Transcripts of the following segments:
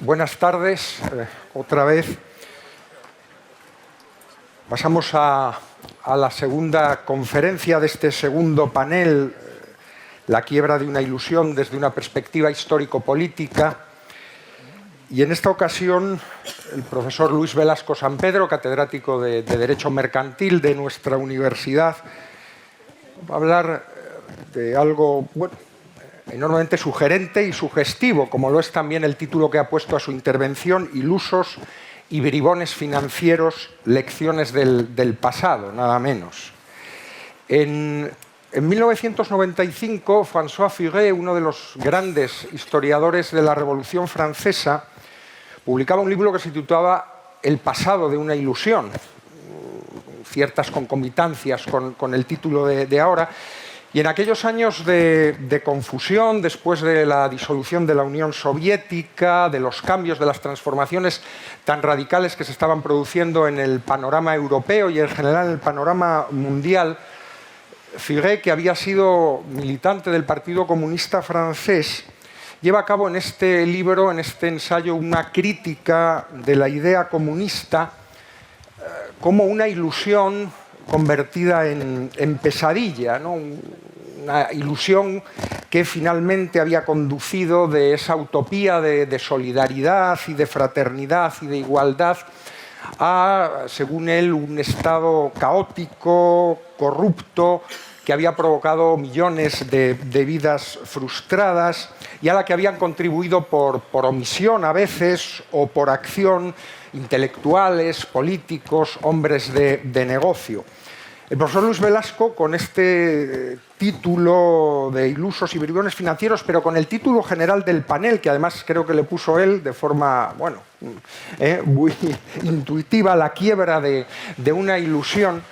Buenas tardes, otra vez. Pasamos a la segunda conferencia de este segundo panel, La quiebra de una ilusión desde una perspectiva histórico-política. Y en esta ocasión, el profesor Luis Velasco Sampedro, catedrático de Derecho Mercantil de nuestra universidad, va a hablar de algo, bueno, enormemente sugerente y sugestivo, como lo es también el título que ha puesto a su intervención: Ilusos y bribones financieros, lecciones del pasado, nada menos. En 1995, François Furet, uno de los grandes historiadores de la Revolución Francesa, publicaba un libro que se titulaba El pasado de una ilusión, ciertas concomitancias con el título de ahora. Y en aquellos años de confusión, después de la disolución de la Unión Soviética, de los cambios, de las transformaciones tan radicales que se estaban produciendo en el panorama europeo y en general en el panorama mundial, Furet, que había sido militante del Partido Comunista francés, lleva a cabo en este libro, en este ensayo, una crítica de la idea comunista como una ilusión convertida en pesadilla, ¿no? Una ilusión que finalmente había conducido de esa utopía de solidaridad y de fraternidad y de igualdad a, según él, un estado caótico, corrupto, que había provocado millones de vidas frustradas y a la que habían contribuido por omisión a veces o por acción intelectuales, políticos, hombres de negocio. El profesor Luis Velasco, con este título de Ilusos y bribones financieros, pero con el título general del panel, que además creo que le puso él de forma, bueno, muy intuitiva, La quiebra de una ilusión,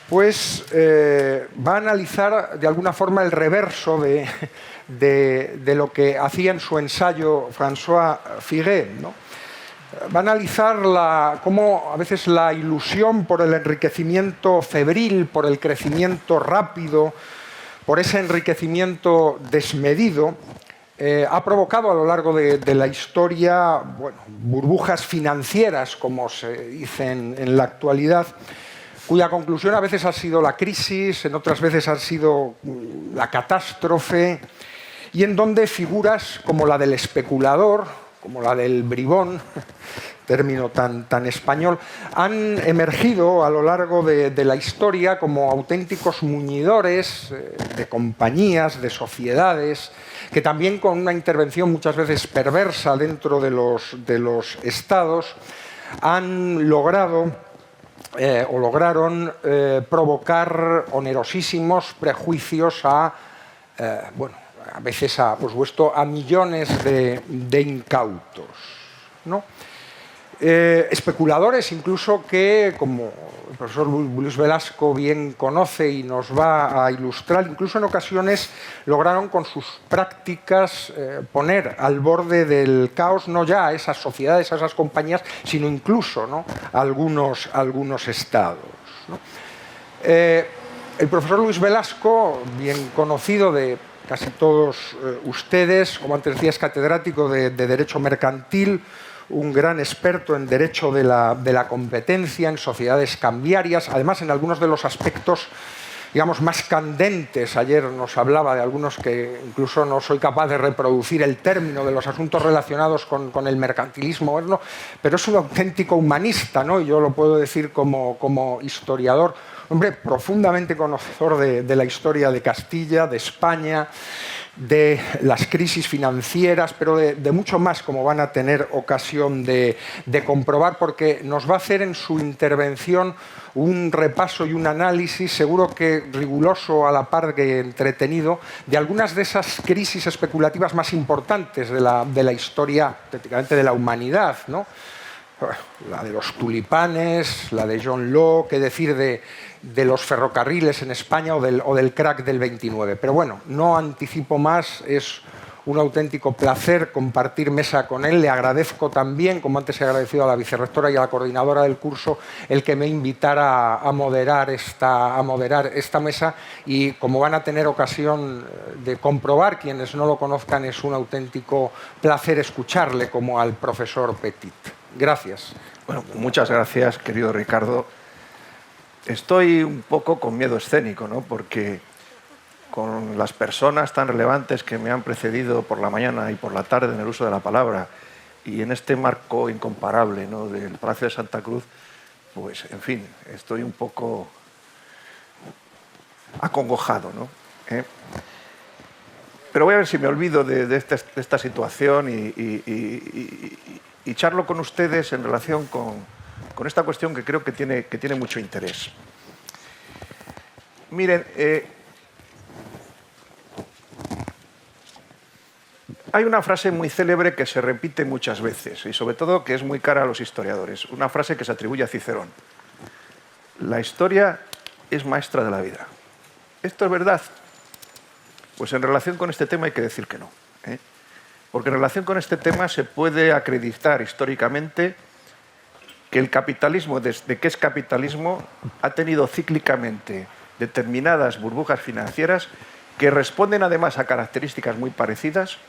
pues va a analizar de alguna forma el reverso de lo que hacía en su ensayo François Furet, ¿no? Va a analizar cómo a veces la ilusión por el enriquecimiento febril, por el crecimiento rápido, por ese enriquecimiento desmedido, ha provocado a lo largo de la historia, bueno, burbujas financieras, como se dice en la actualidad, cuya conclusión a veces ha sido la crisis, en otras veces ha sido la catástrofe, y en donde figuras como la del especulador, como la del bribón, término tan español, han emergido a lo largo de la historia como auténticos muñidores de compañías, de sociedades, que también con una intervención muchas veces perversa dentro de los estados han logrado o lograron provocar onerosísimos prejuicios bueno, a veces por supuesto, a millones de incautos, ¿no? Especuladores incluso que, como el profesor Luis Velasco bien conoce y nos va a ilustrar, incluso en ocasiones lograron con sus prácticas poner al borde del caos no ya a esas sociedades, a esas compañías, sino incluso, ¿no?, a algunos estados, ¿no? El profesor Luis Velasco, bien conocido de casi todos ustedes, como antes decía, es catedrático de Derecho Mercantil, un gran experto en Derecho de la competencia, en sociedades cambiarias, además en algunos de los aspectos, digamos, más candentes. Ayer nos hablaba de algunos que incluso no soy capaz de reproducir el término de los asuntos relacionados con el mercantilismo moderno, pero es un auténtico humanista, ¿no? Y yo lo puedo decir como historiador, hombre profundamente conocedor de la historia de Castilla, de España, de las crisis financieras, pero de mucho más, como van a tener ocasión de comprobar, porque nos va a hacer en su intervención un repaso y un análisis, seguro que riguroso a la par que entretenido, de algunas de esas crisis especulativas más importantes de la historia, prácticamente de la humanidad, ¿no? La de los tulipanes, la de John Law, qué decir de los ferrocarriles en España o del crack del 29. Pero bueno, no anticipo más, es un auténtico placer compartir mesa con él. Le agradezco también, como antes he agradecido a la vicerrectora y a la coordinadora del curso, el que me invitara a moderar esta mesa, y como van a tener ocasión de comprobar quienes no lo conozcan, es un auténtico placer escucharle como al profesor Petit. Gracias. Bueno, muchas gracias, querido Ricardo. Estoy un poco con miedo escénico, ¿no? Porque con las personas tan relevantes que me han precedido por la mañana y por la tarde en el uso de la palabra, y en este marco incomparable, ¿no?, del Palacio de Santa Cruz, pues, en fin, estoy un poco acongojado, ¿no? Pero voy a ver si me olvido de esta situación y charlo con ustedes en relación con esta cuestión que creo que tiene mucho interés. Miren, hay una frase muy célebre que se repite muchas veces y sobre todo que es muy cara a los historiadores. Una frase que se atribuye a Cicerón. La historia es maestra de la vida. ¿Esto es verdad? Pues en relación con este tema hay que decir que no. Porque en relación con este tema se puede acreditar históricamente que el capitalismo, desde que es capitalismo, ha tenido cíclicamente determinadas burbujas financieras que responden además a características muy parecidas,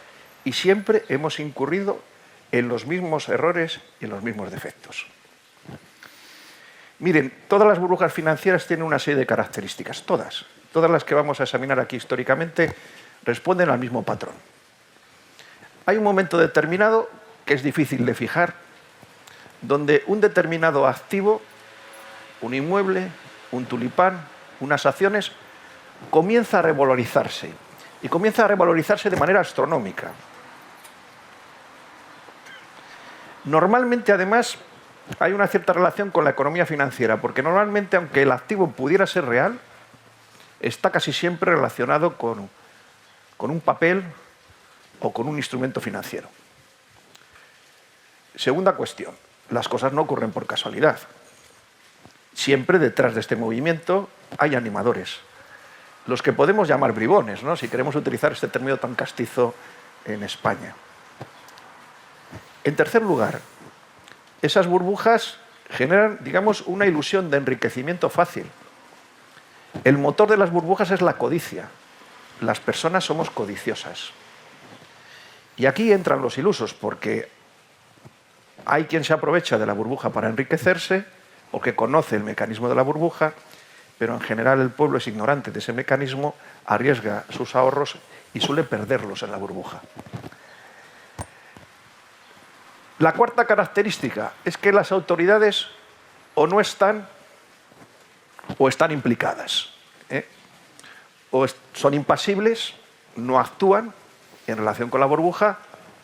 y siempre hemos incurrido en los mismos errores y en los mismos defectos. Miren, todas las burbujas financieras tienen una serie de características, todas las que vamos a examinar aquí históricamente responden al mismo patrón. Hay un momento determinado que es difícil de fijar, donde un determinado activo, un inmueble, un tulipán, unas acciones, comienza a revalorizarse, y comienza a revalorizarse de manera astronómica. Normalmente, además, hay una cierta relación con la economía financiera, porque normalmente, aunque el activo pudiera ser real, está casi siempre relacionado con un papel o con un instrumento financiero. Segunda cuestión, las cosas no ocurren por casualidad. Siempre detrás de este movimiento hay animadores, los que podemos llamar bribones, ¿no?, si queremos utilizar este término tan castizo en España. En tercer lugar, esas burbujas generan, digamos, una ilusión de enriquecimiento fácil. El motor de las burbujas es la codicia. Las personas somos codiciosas. Y aquí entran los ilusos, porque hay quien se aprovecha de la burbuja para enriquecerse, o que conoce el mecanismo de la burbuja, pero en general el pueblo es ignorante de ese mecanismo, arriesga sus ahorros y suele perderlos en la burbuja. La cuarta característica es que las autoridades o no están o están implicadas. O son impasibles, no actúan en relación con la burbuja,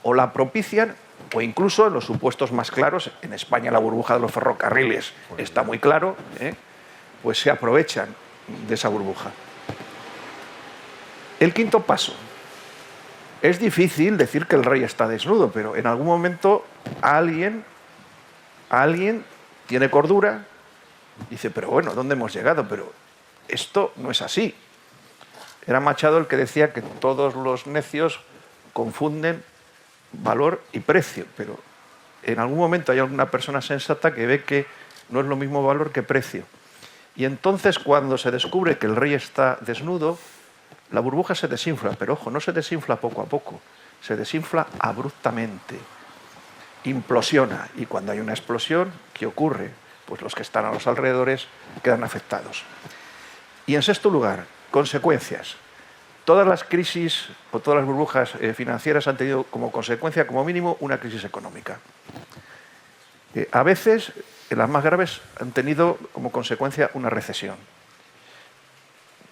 o la propician, o incluso en los supuestos más claros, en España la burbuja de los ferrocarriles está muy claro, pues se aprovechan de esa burbuja. El quinto paso. Es difícil decir que el rey está desnudo, pero en algún momento alguien tiene cordura, dice, pero bueno, ¿dónde hemos llegado? Pero esto no es así. Era Machado el que decía que todos los necios confunden valor y precio, pero en algún momento hay alguna persona sensata que ve que no es lo mismo valor que precio. Y entonces, cuando se descubre que el rey está desnudo, la burbuja se desinfla, pero ojo, no se desinfla poco a poco, se desinfla abruptamente, implosiona, y cuando hay una explosión, ¿qué ocurre? Pues los que están a los alrededores quedan afectados. Y en sexto lugar, consecuencias. Todas las crisis o todas las burbujas financieras han tenido como consecuencia, como mínimo, una crisis económica. A veces, en las más graves, han tenido como consecuencia una recesión.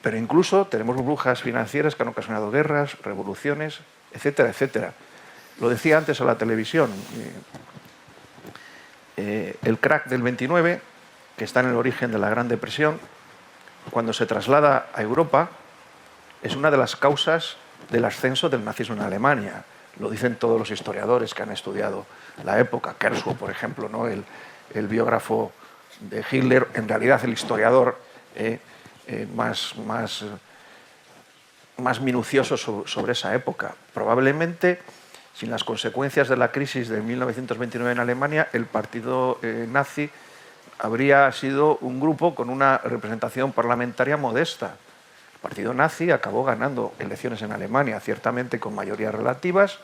Pero incluso tenemos burbujas financieras que han ocasionado guerras, revoluciones, etcétera, etcétera. Lo decía antes a la televisión. El crack del 29, que está en el origen de la Gran Depresión, cuando se traslada a Europa, es una de las causas del ascenso del nazismo en Alemania. Lo dicen todos los historiadores que han estudiado la época. Kershaw, por ejemplo, ¿no?, el biógrafo de Hitler, en realidad el historiador más más minucioso sobre esa época. Probablemente, sin las consecuencias de la crisis de 1929 en Alemania, el partido nazi habría sido un grupo con una representación parlamentaria modesta. El partido nazi acabó ganando elecciones en Alemania, ciertamente con mayorías relativas,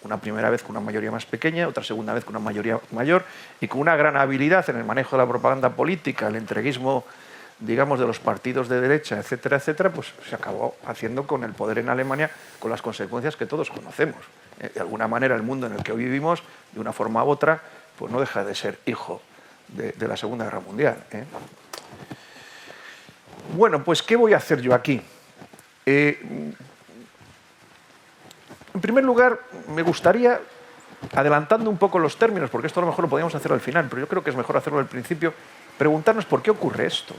una primera vez con una mayoría más pequeña, otra segunda vez con una mayoría mayor, y con una gran habilidad en el manejo de la propaganda política, el entreguismo, digamos, de los partidos de derecha, etcétera, etcétera, pues se acabó haciendo con el poder en Alemania, con las consecuencias que todos conocemos. De alguna manera, el mundo en el que hoy vivimos, de una forma u otra, pues no deja de ser hijo de la Segunda Guerra Mundial. Bueno, pues ¿qué voy a hacer yo aquí? En primer lugar, me gustaría, adelantando un poco los términos, porque esto a lo mejor lo podríamos hacer al final, pero yo creo que es mejor hacerlo al principio, preguntarnos por qué ocurre esto.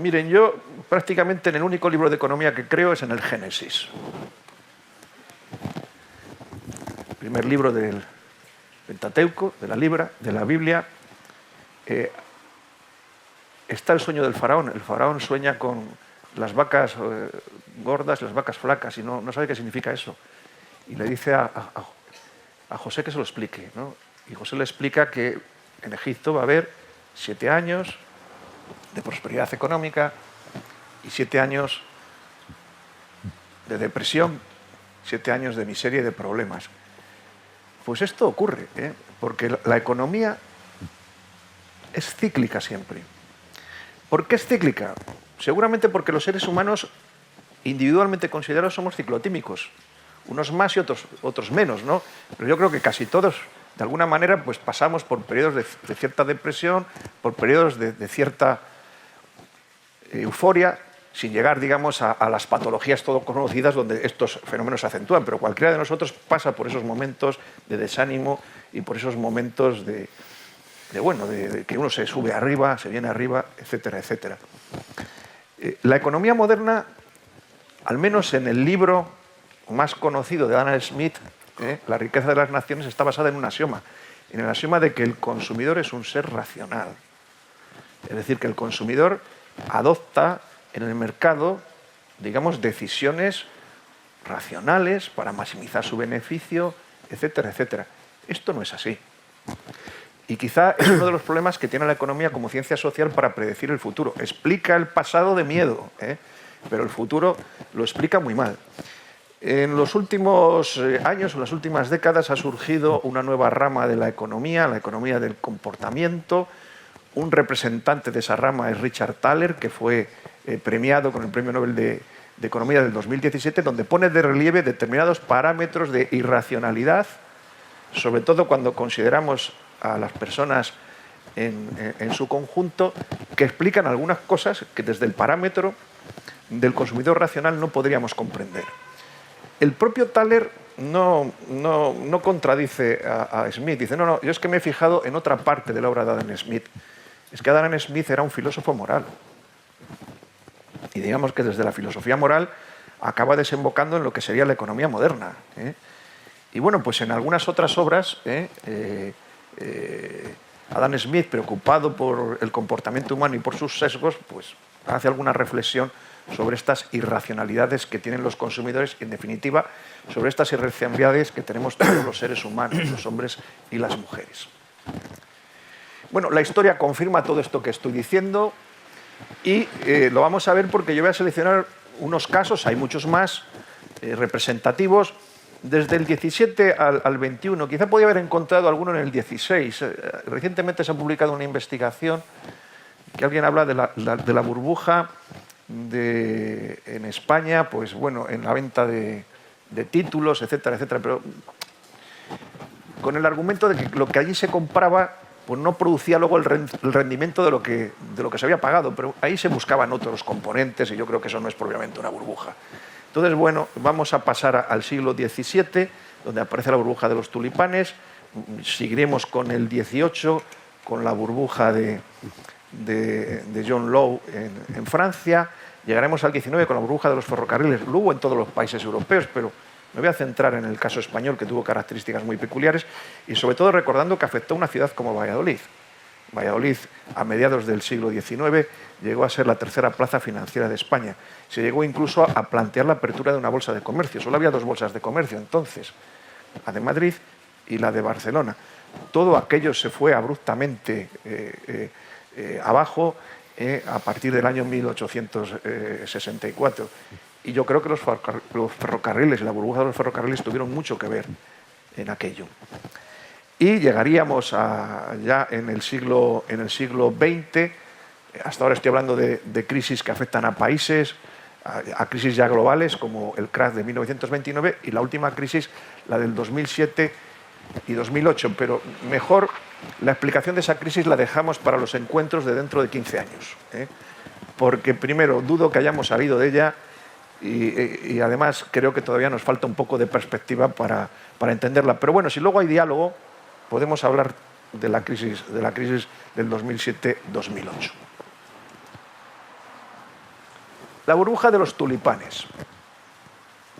Miren, yo prácticamente en el único libro de economía que creo es en el Génesis. El primer libro del Pentateuco, de la Biblia, está el sueño del faraón. El faraón sueña con las vacas gordas y las vacas flacas y no sabe qué significa eso. Y le dice a José que se lo explique, ¿no? Y José le explica que en Egipto va a haber 7 años de prosperidad económica y 7 años de depresión, 7 años de miseria y de problemas. Pues esto ocurre, porque la economía es cíclica siempre. ¿Por qué es cíclica? Seguramente porque los seres humanos individualmente considerados somos ciclotímicos, unos más y otros menos, ¿no? Pero yo creo que casi todos, de alguna manera, pues pasamos por periodos de cierta depresión, por periodos de cierta euforia, sin llegar, digamos, a las patologías todo conocidas donde estos fenómenos se acentúan, pero cualquiera de nosotros pasa por esos momentos de desánimo y por esos momentos de que uno se sube arriba, se viene arriba, etcétera, etcétera. La economía moderna, al menos en el libro más conocido de Adam Smith, La riqueza de las naciones, está basada en un axioma, en el axioma de que el consumidor es un ser racional. Es decir, que el consumidor adopta en el mercado, digamos, decisiones racionales para maximizar su beneficio, etcétera, etcétera. Esto no es así. Y quizá es uno de los problemas que tiene la economía como ciencia social para predecir el futuro. Explica el pasado de miedo, pero el futuro lo explica muy mal. En los últimos años, en las últimas décadas, ha surgido una nueva rama de la economía del comportamiento. Un representante de esa rama es Richard Thaler, que fue premiado con el Premio Nobel de Economía del 2017, donde pone de relieve determinados parámetros de irracionalidad, sobre todo cuando consideramos a las personas en su conjunto, que explican algunas cosas que desde el parámetro del consumidor racional no podríamos comprender. El propio Thaler no contradice a Smith, dice, no, yo es que me he fijado en otra parte de la obra de Adam Smith. Es que Adam Smith era un filósofo moral. Y digamos que desde la filosofía moral acaba desembocando en lo que sería la economía moderna. Y bueno, pues en algunas otras obras, Adam Smith, preocupado por el comportamiento humano y por sus sesgos, pues hace alguna reflexión sobre estas irracionalidades que tienen los consumidores, en definitiva, sobre estas irracionalidades que tenemos todos los seres humanos, los hombres y las mujeres. Bueno, la historia confirma todo esto que estoy diciendo y lo vamos a ver porque yo voy a seleccionar unos casos, hay muchos más representativos, desde el 17 al 21. Quizá podía haber encontrado alguno en el 16. Recientemente se ha publicado una investigación que alguien habla de la burbuja en España, pues bueno, en la venta de títulos, etcétera, etcétera, pero con el argumento de que lo que allí se compraba pues no producía luego el rendimiento de lo que se había pagado, pero ahí se buscaban otros componentes y yo creo que eso no es propiamente una burbuja. Entonces, bueno, vamos a pasar al siglo XVII, donde aparece la burbuja de los tulipanes, seguiremos con el XVIII, con la burbuja de John Law en Francia, llegaremos al XIX con la burbuja de los ferrocarriles, lo hubo en todos los países europeos, pero me voy a centrar en el caso español, que tuvo características muy peculiares, y sobre todo recordando que afectó a una ciudad como Valladolid. Valladolid, a mediados del siglo XIX, llegó a ser la tercera plaza financiera de España. Se llegó incluso a plantear la apertura de una bolsa de comercio. Solo había 2 bolsas de comercio entonces, la de Madrid y la de Barcelona. Todo aquello se fue abruptamente abajo a partir del año 1864. Y yo creo que los ferrocarriles y la burbuja de los ferrocarriles tuvieron mucho que ver en aquello. Y llegaríamos ya en el siglo XX, hasta ahora estoy hablando de crisis que afectan a países, a crisis ya globales, como el crash de 1929 y la última crisis, la del 2007 y 2008. Pero mejor la explicación de esa crisis la dejamos para los encuentros de dentro de 15 años. Porque primero, dudo que hayamos salido de ella y además creo que todavía nos falta un poco de perspectiva para entenderla. Pero bueno, si luego hay diálogo, podemos hablar de la crisis del 2007-2008. La burbuja de los tulipanes.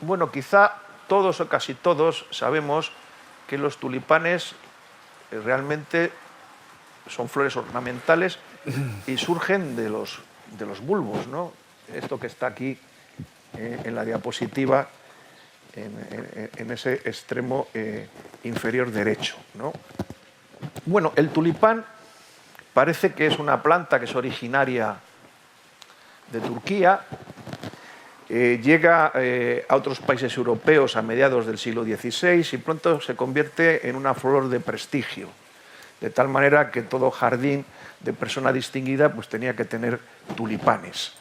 Bueno, quizá todos o casi todos sabemos que los tulipanes realmente son flores ornamentales y surgen de los bulbos, ¿no? Esto que está aquí en la diapositiva, en ese extremo inferior derecho, ¿no? Bueno, el tulipán parece que es una planta que es originaria de Turquía, llega a otros países europeos a mediados del siglo XVI y pronto se convierte en una flor de prestigio, de tal manera que todo jardín de persona distinguida pues tenía que tener tulipanes.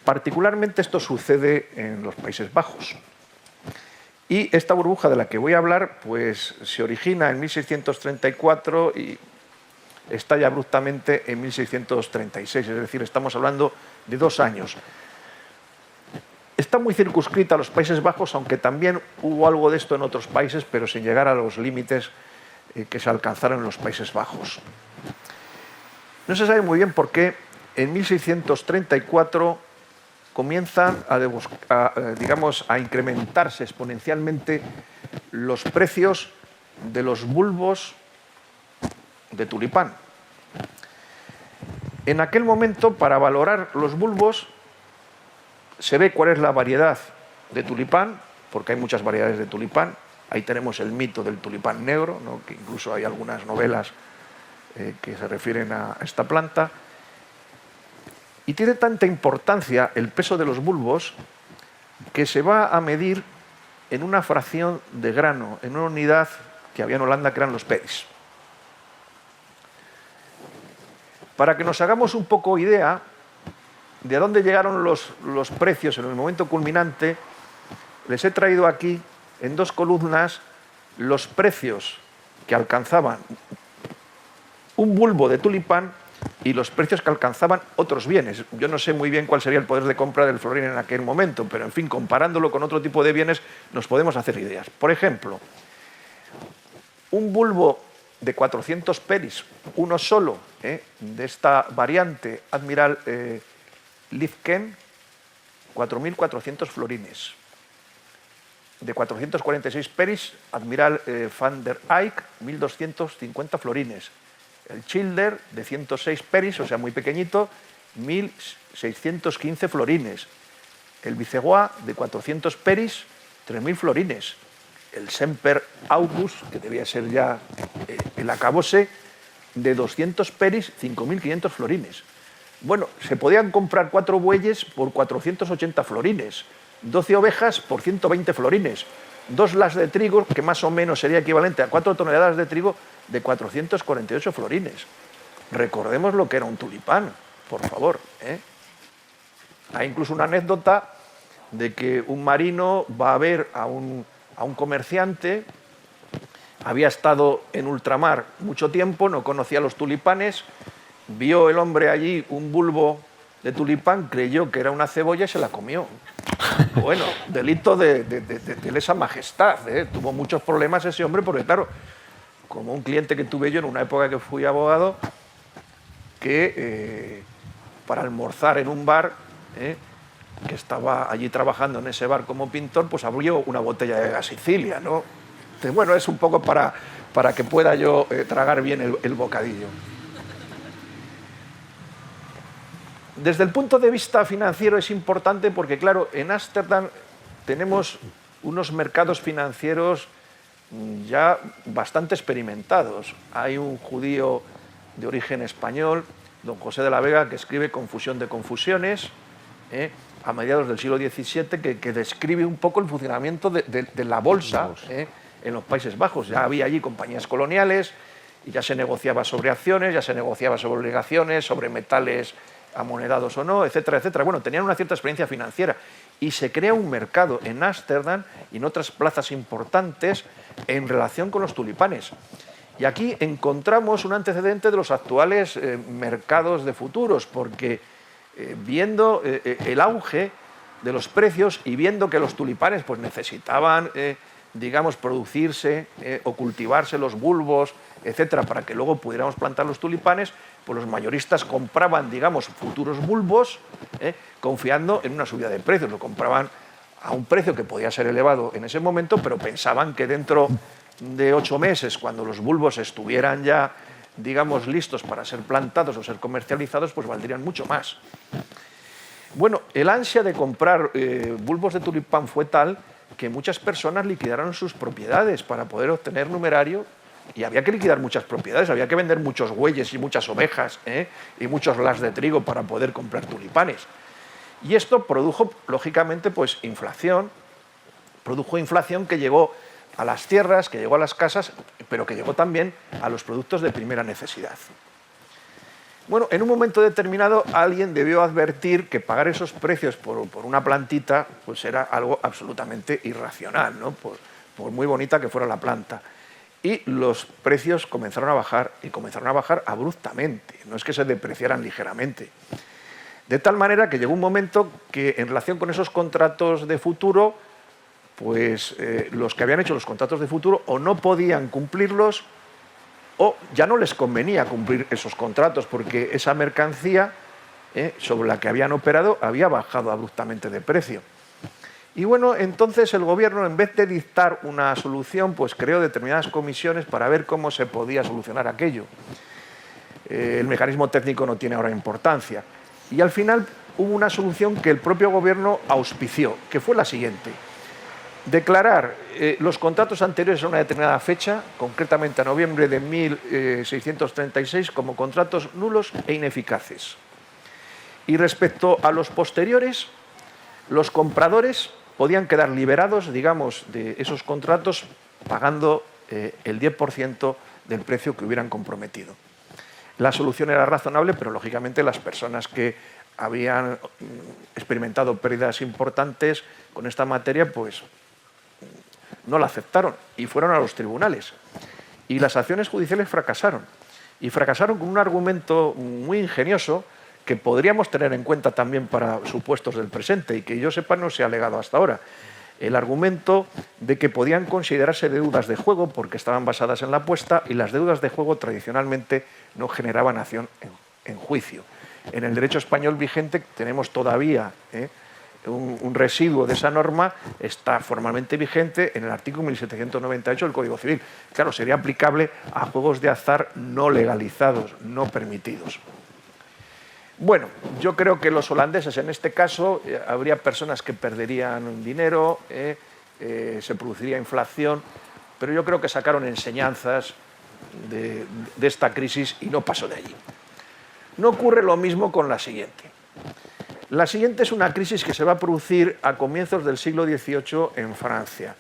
Particularmente esto sucede en los Países Bajos. Y esta burbuja de la que voy a hablar pues se origina en 1634 y estalla abruptamente en 1636, es decir, estamos hablando de 2 años. Está muy circunscrita a los Países Bajos, aunque también hubo algo de esto en otros países, pero sin llegar a los límites que se alcanzaron en los Países Bajos. No se sabe muy bien por qué en 1634 comienzan a incrementarse exponencialmente los precios de los bulbos de tulipán. En aquel momento, para valorar los bulbos, se ve cuál es la variedad de tulipán, porque hay muchas variedades de tulipán. Ahí tenemos el mito del tulipán negro, ¿no? Que incluso hay algunas novelas que se refieren a esta planta. Y tiene tanta importancia el peso de los bulbos que se va a medir en una fracción de grano, en una unidad que había en Holanda, que eran los pedis. Para que nos hagamos un poco idea de a dónde llegaron los precios en el momento culminante, les he traído aquí en 2 columnas los precios que alcanzaban un bulbo de tulipán y los precios que alcanzaban otros bienes. Yo no sé muy bien cuál sería el poder de compra del florín en aquel momento, pero en fin, comparándolo con otro tipo de bienes nos podemos hacer ideas. Por ejemplo, un bulbo de 400 peris, uno solo, de esta variante Admiral Lifken, 4.400 florines. De 446 peris, Admiral van der Eyck, 1.250 florines. El Schilder, de 106 peris, o sea, muy pequeñito, 1.615 florines. El Viceroy, de 400 peris, 3.000 florines. El Semper August, que debía ser ya el acabose, de 200 peris, 5.500 florines. Bueno, se podían comprar 4 bueyes por 480 florines, 12 ovejas por 120 florines, 2 las de trigo, que más o menos sería equivalente a 4 toneladas de trigo, de 448 florines. Recordemos lo que era un tulipán, por favor. Hay incluso una anécdota de que un marino va a ver a un comerciante, había estado en ultramar mucho tiempo, no conocía los tulipanes, vio el hombre allí un bulbo de tulipán, creyó que era una cebolla y se la comió. Bueno, delito de lesa majestad. Tuvo muchos problemas ese hombre porque, claro, como un cliente que tuve yo en una época que fui abogado, que para almorzar en un bar, que estaba allí trabajando en ese bar como pintor, pues abrió una botella de gas Sicilia, ¿no? Entonces, bueno, es un poco para que pueda yo tragar bien el bocadillo. Desde el punto de vista financiero es importante porque, claro, en Ámsterdam tenemos unos mercados financieros ya bastante experimentados. Hay un judío de origen español, don José de la Vega, que escribe Confusión de confusiones, a mediados del siglo XVII, que describe un poco el funcionamiento de la bolsa en los Países Bajos. Ya había allí compañías coloniales y ya se negociaba sobre acciones, ya se negociaba sobre obligaciones, sobre metales amonedados o no, etcétera, etcétera. Bueno, tenían una cierta experiencia financiera y se crea un mercado en Ámsterdam y en otras plazas importantes en relación con los tulipanes. Y aquí encontramos un antecedente de los actuales mercados de futuros, porque viendo el auge de los precios y viendo que los tulipanes pues, necesitaban, digamos, producirse o cultivarse los bulbos, etcétera, para que luego pudiéramos plantar los tulipanes, pues los mayoristas compraban, digamos, futuros bulbos, confiando en una subida de precios. Lo compraban a un precio que podía ser elevado en ese momento, pero pensaban que dentro de 8 meses, cuando los bulbos estuvieran ya, digamos, listos para ser plantados o ser comercializados, pues valdrían mucho más. Bueno, el ansia de comprar bulbos de tulipán fue tal que muchas personas liquidaron sus propiedades para poder obtener numerario, y había que liquidar muchas propiedades, había que vender muchos bueyes y muchas ovejas y muchos las de trigo para poder comprar tulipanes. Y esto produjo, lógicamente, pues inflación, produjo inflación que llegó a las tierras, que llegó a las casas, pero que llegó también a los productos de primera necesidad. Bueno, en un momento determinado alguien debió advertir que pagar esos precios por una plantita pues era algo absolutamente irracional, ¿no? Por muy bonita que fuera la planta. Y los precios comenzaron a bajar, y comenzaron a bajar abruptamente, no es que se depreciaran ligeramente. De tal manera que llegó un momento que en relación con esos contratos de futuro, pues los que habían hecho los contratos de futuro o no podían cumplirlos o ya no les convenía cumplir esos contratos porque esa mercancía sobre la que habían operado había bajado abruptamente de precio. Y bueno, entonces el gobierno, en vez de dictar una solución, pues creó determinadas comisiones para ver cómo se podía solucionar aquello. El mecanismo técnico no tiene ahora importancia. Y al final hubo una solución que el propio gobierno auspició, que fue la siguiente: declarar los contratos anteriores a una determinada fecha, concretamente a noviembre de 1636, como contratos nulos e ineficaces. Y respecto a los posteriores, los compradores podían quedar liberados, digamos, de esos contratos pagando el 10% del precio que hubieran comprometido. La solución era razonable, pero lógicamente las personas que habían experimentado pérdidas importantes con esta materia, pues no la aceptaron y fueron a los tribunales. Y las acciones judiciales fracasaron. Y fracasaron con un argumento muy ingenioso que podríamos tener en cuenta también para supuestos del presente y que yo sepa no se ha alegado hasta ahora. El argumento de que podían considerarse deudas de juego porque estaban basadas en la apuesta, y las deudas de juego tradicionalmente no generaban acción en juicio. En el derecho español vigente tenemos todavía un residuo de esa norma, está formalmente vigente en el artículo 1798 del Código Civil. Claro, sería aplicable a juegos de azar no legalizados, no permitidos. Bueno, yo creo que los holandeses en este caso habría personas que perderían dinero, se produciría inflación, pero yo creo que sacaron enseñanzas de esta crisis y no pasó de allí. No ocurre lo mismo con la siguiente. La siguiente es una crisis que se va a producir a comienzos del siglo XVIII en Francia.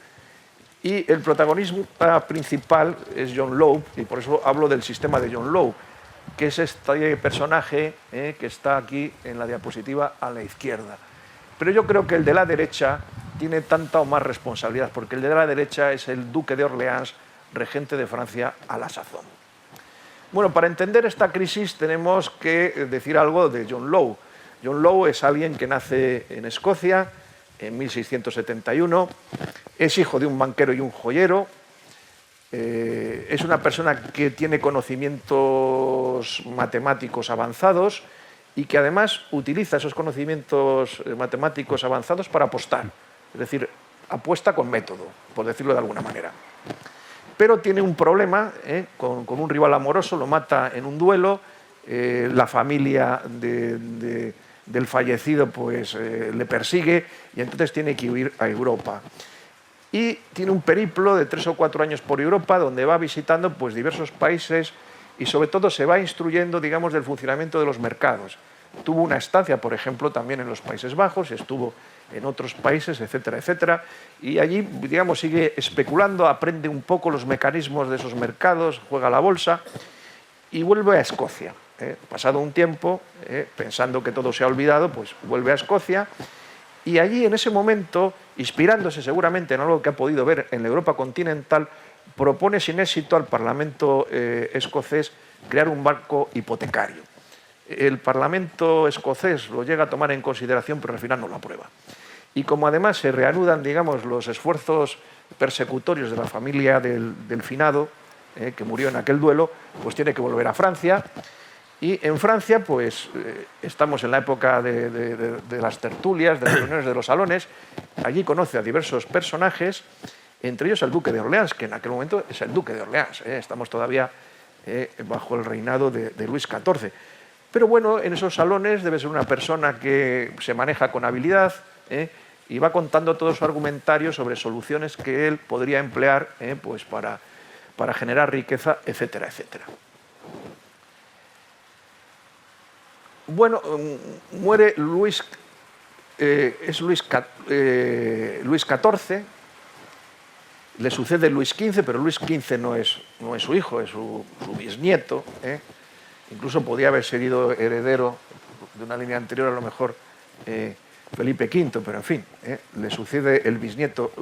Y el protagonista principal es John Law, y por eso hablo del sistema de John Law, que es este personaje que está aquí en la diapositiva a la izquierda. Pero yo creo que el de la derecha tiene tanta o más responsabilidad, porque el de la derecha es el duque de Orleans, regente de Francia a la sazón. Bueno, para entender esta crisis tenemos que decir algo de John Law. John Law es alguien que nace en Escocia en 1671, es hijo de un banquero y un joyero, es una persona que tiene conocimientos matemáticos avanzados y que además utiliza esos conocimientos matemáticos avanzados para apostar, es decir, apuesta con método, por decirlo de alguna manera. Pero tiene un problema con un rival amoroso, lo mata en un duelo, la familia de del fallecido pues le persigue y entonces tiene que huir a Europa. Y tiene un periplo de 3 o 4 años por Europa donde va visitando pues diversos países y sobre todo se va instruyendo, digamos, del funcionamiento de los mercados. Tuvo una estancia, por ejemplo, también en los Países Bajos, estuvo en otros países, etcétera, etcétera, y allí, digamos, sigue especulando, aprende un poco los mecanismos de esos mercados, juega a la bolsa y vuelve a Escocia. Pasado un tiempo, pensando que todo se ha olvidado, pues vuelve a Escocia y allí, en ese momento, inspirándose seguramente en algo que ha podido ver en la Europa continental, propone sin éxito al Parlamento escocés crear un banco hipotecario. El Parlamento escocés lo llega a tomar en consideración, pero al final no lo aprueba. Y como además se reanudan, digamos, los esfuerzos persecutorios de la familia del finado, que murió en aquel duelo, pues tiene que volver a Francia. Y en Francia, pues estamos en la época de las tertulias, de las reuniones de los salones. Allí conoce a diversos personajes, entre ellos al duque de Orleans, que en aquel momento es el duque de Orleans. Estamos todavía bajo el reinado de Luis XIV. Pero bueno, en esos salones debe ser una persona que se maneja con habilidad y va contando todo su argumentario sobre soluciones que él podría emplear pues para generar riqueza, etcétera, etcétera. Bueno, muere Luis XIV, le sucede Luis XV, pero Luis XV no es su hijo, es su bisnieto. Incluso podía haber sido heredero de una línea anterior, a lo mejor Felipe V, pero en fin, le sucede el bisnieto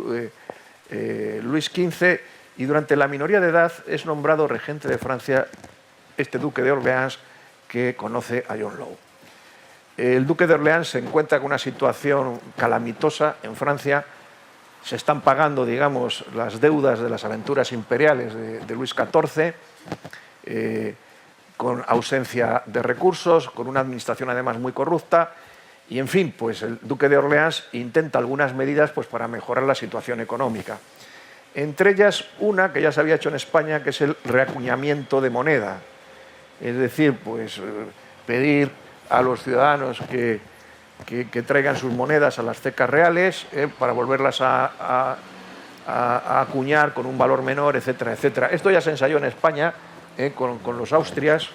Luis XV y durante la minoría de edad es nombrado regente de Francia este duque de Orleans que conoce a John Law. El duque de Orleans se encuentra con una situación calamitosa en Francia, se están pagando, digamos, las deudas de las aventuras imperiales de Luis XIV, con ausencia de recursos, con una administración además muy corrupta, y en fin, pues el duque de Orleans intenta algunas medidas pues, para mejorar la situación económica. Entre ellas, una que ya se había hecho en España, que es el reacuñamiento de moneda. Es decir, pues pedir a los ciudadanos que traigan sus monedas a las cecas reales para volverlas a acuñar con un valor menor, etcétera, etcétera. Esto ya se ensayó en España con los Austrias,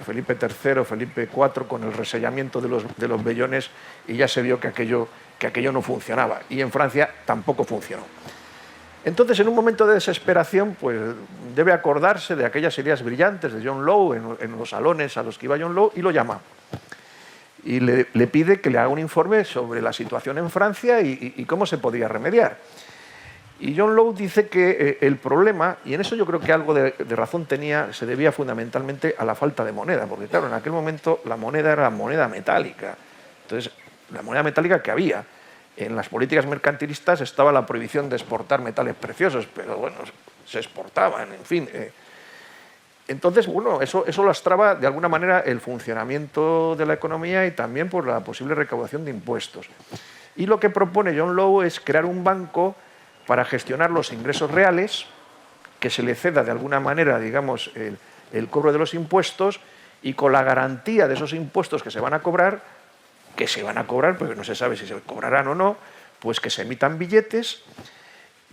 Felipe III, Felipe IV, con el resellamiento de los vellones, y ya se vio que aquello no funcionaba. Y en Francia tampoco funcionó. Entonces, en un momento de desesperación, pues debe acordarse de aquellas ideas brillantes de John Law en los salones a los que iba John Law y lo llama. Y le pide que le haga un informe sobre la situación en Francia y cómo se podía remediar. Y John Law dice que el problema, y en eso yo creo que algo de razón tenía, se debía fundamentalmente a la falta de moneda, porque claro, en aquel momento la moneda era moneda metálica. Entonces, la moneda metálica que había. En las políticas mercantilistas estaba la prohibición de exportar metales preciosos, pero bueno, se exportaban, en fin. Entonces, bueno, eso lastraba de alguna manera el funcionamiento de la economía y también por la posible recaudación de impuestos. Y lo que propone John Law es crear un banco para gestionar los ingresos reales, que se le ceda de alguna manera, digamos, el cobro de los impuestos y con la garantía de esos impuestos que se van a cobrar, porque no se sabe si se cobrarán o no, pues que se emitan billetes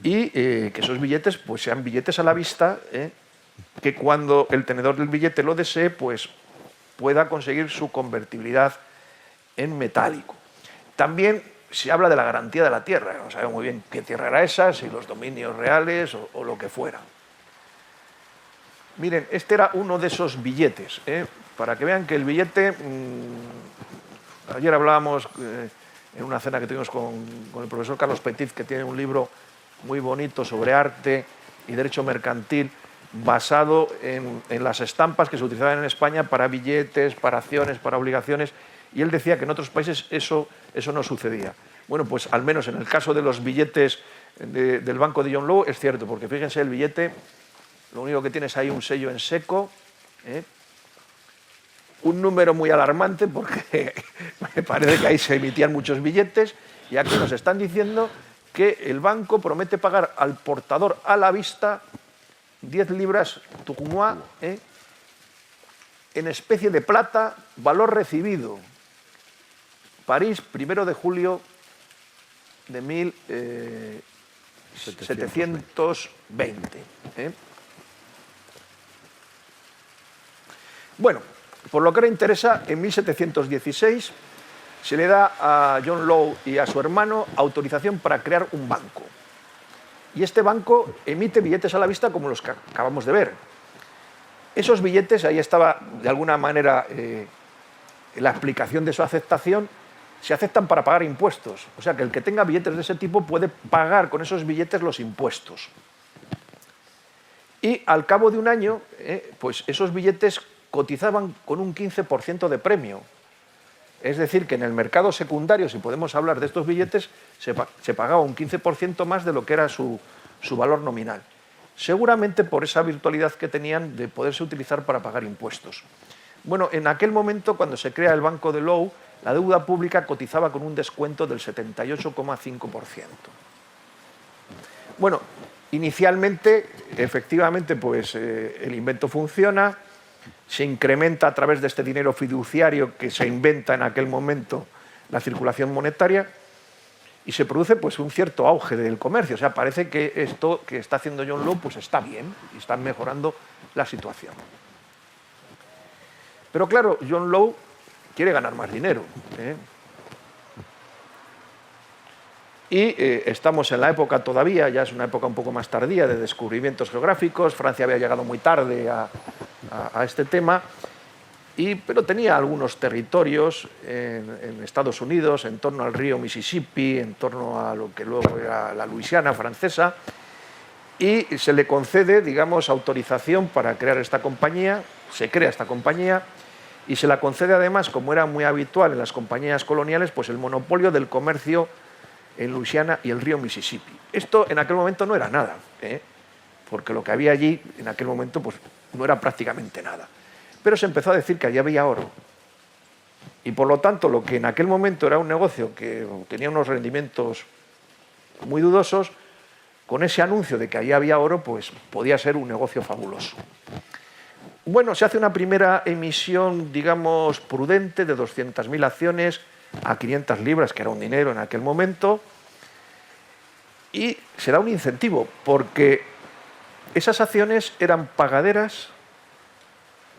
y que esos billetes pues sean billetes a la vista, que cuando el tenedor del billete lo desee, pues pueda conseguir su convertibilidad en metálico. También se habla de la garantía de la tierra, no sabemos muy bien qué tierra era esa, si los dominios reales o lo que fuera. Miren, este era uno de esos billetes, para que vean que el billete... Ayer hablábamos en una cena que tuvimos con el profesor Carlos Petit, que tiene un libro muy bonito sobre arte y derecho mercantil, basado en las estampas que se utilizaban en España para billetes, para acciones, para obligaciones, y él decía que en otros países eso no sucedía. Bueno, pues al menos en el caso de los billetes del banco de John Law es cierto, porque fíjense, el billete, lo único que tiene es ahí un sello en seco, un número muy alarmante, porque me parece que ahí se emitían muchos billetes, y aquí nos están diciendo que el banco promete pagar al portador a la vista 10 libras tournois en especie de plata, valor recibido. París, 1 de julio de 1720. Bueno, por lo que ahora interesa, en 1716 se le da a John Law y a su hermano autorización para crear un banco. Y este banco emite billetes a la vista como los que acabamos de ver. Esos billetes, ahí estaba de alguna manera la explicación de su aceptación, se aceptan para pagar impuestos. O sea que el que tenga billetes de ese tipo puede pagar con esos billetes los impuestos. Y al cabo de un año, pues esos billetes cotizaban con un 15% de premio. Es decir, que en el mercado secundario, si podemos hablar de estos billetes, se pagaba un 15% más de lo que era su valor nominal. Seguramente por esa virtualidad que tenían de poderse utilizar para pagar impuestos. Bueno, en aquel momento, cuando se crea el Banco de Law, la deuda pública cotizaba con un descuento del 78,5%. Bueno, inicialmente, efectivamente, pues el invento funciona, se incrementa a través de este dinero fiduciario que se inventa en aquel momento la circulación monetaria y se produce pues un cierto auge del comercio. O sea, parece que esto que está haciendo John Law pues está bien y está mejorando la situación. Pero claro, John Law quiere ganar más dinero. Y estamos en la época todavía, ya es una época un poco más tardía, de descubrimientos geográficos. Francia había llegado muy tarde a este tema, pero tenía algunos territorios en Estados Unidos, en torno al río Mississippi, en torno a lo que luego era la Luisiana francesa, y se le concede, digamos, autorización para crear esta compañía. Se crea esta compañía y se la concede además, como era muy habitual en las compañías coloniales, pues el monopolio del comercio en Luisiana y el río Mississippi. Esto en aquel momento no era nada, porque lo que había allí en aquel momento pues, no era prácticamente nada. Pero se empezó a decir que allí había oro. Y por lo tanto, lo que en aquel momento era un negocio que tenía unos rendimientos muy dudosos, con ese anuncio de que allí había oro, pues podía ser un negocio fabuloso. Bueno, se hace una primera emisión, digamos, prudente de 200.000 acciones a 500 libras, que era un dinero en aquel momento, y se da un incentivo, porque esas acciones eran pagaderas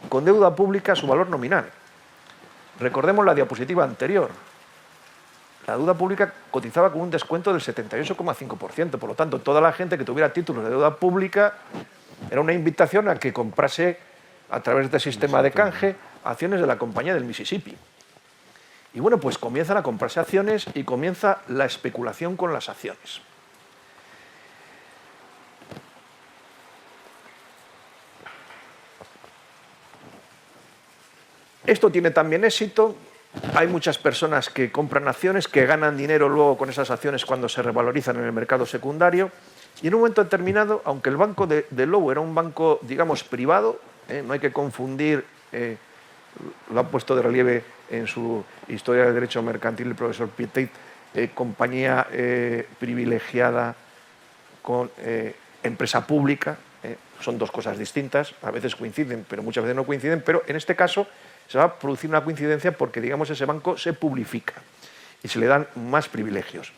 con deuda pública a su valor nominal. Recordemos la diapositiva anterior. La deuda pública cotizaba con un descuento del 78,5%, por lo tanto, toda la gente que tuviera títulos de deuda pública era una invitación a que comprase, a través de este sistema de canje, acciones de la compañía del Mississippi. Y bueno, pues comienzan a comprarse acciones y comienza la especulación con las acciones. Esto tiene también éxito. Hay muchas personas que compran acciones, que ganan dinero luego con esas acciones cuando se revalorizan en el mercado secundario. Y en un momento determinado, aunque el banco de Law era un banco, digamos, privado, no hay que confundir, lo ha puesto de relieve en su Historia del Derecho Mercantil el profesor Pietet, compañía privilegiada con empresa pública. Son dos cosas distintas, a veces coinciden, pero muchas veces no coinciden, pero en este caso se va a producir una coincidencia porque, digamos, ese banco se publifica y se le dan más privilegios.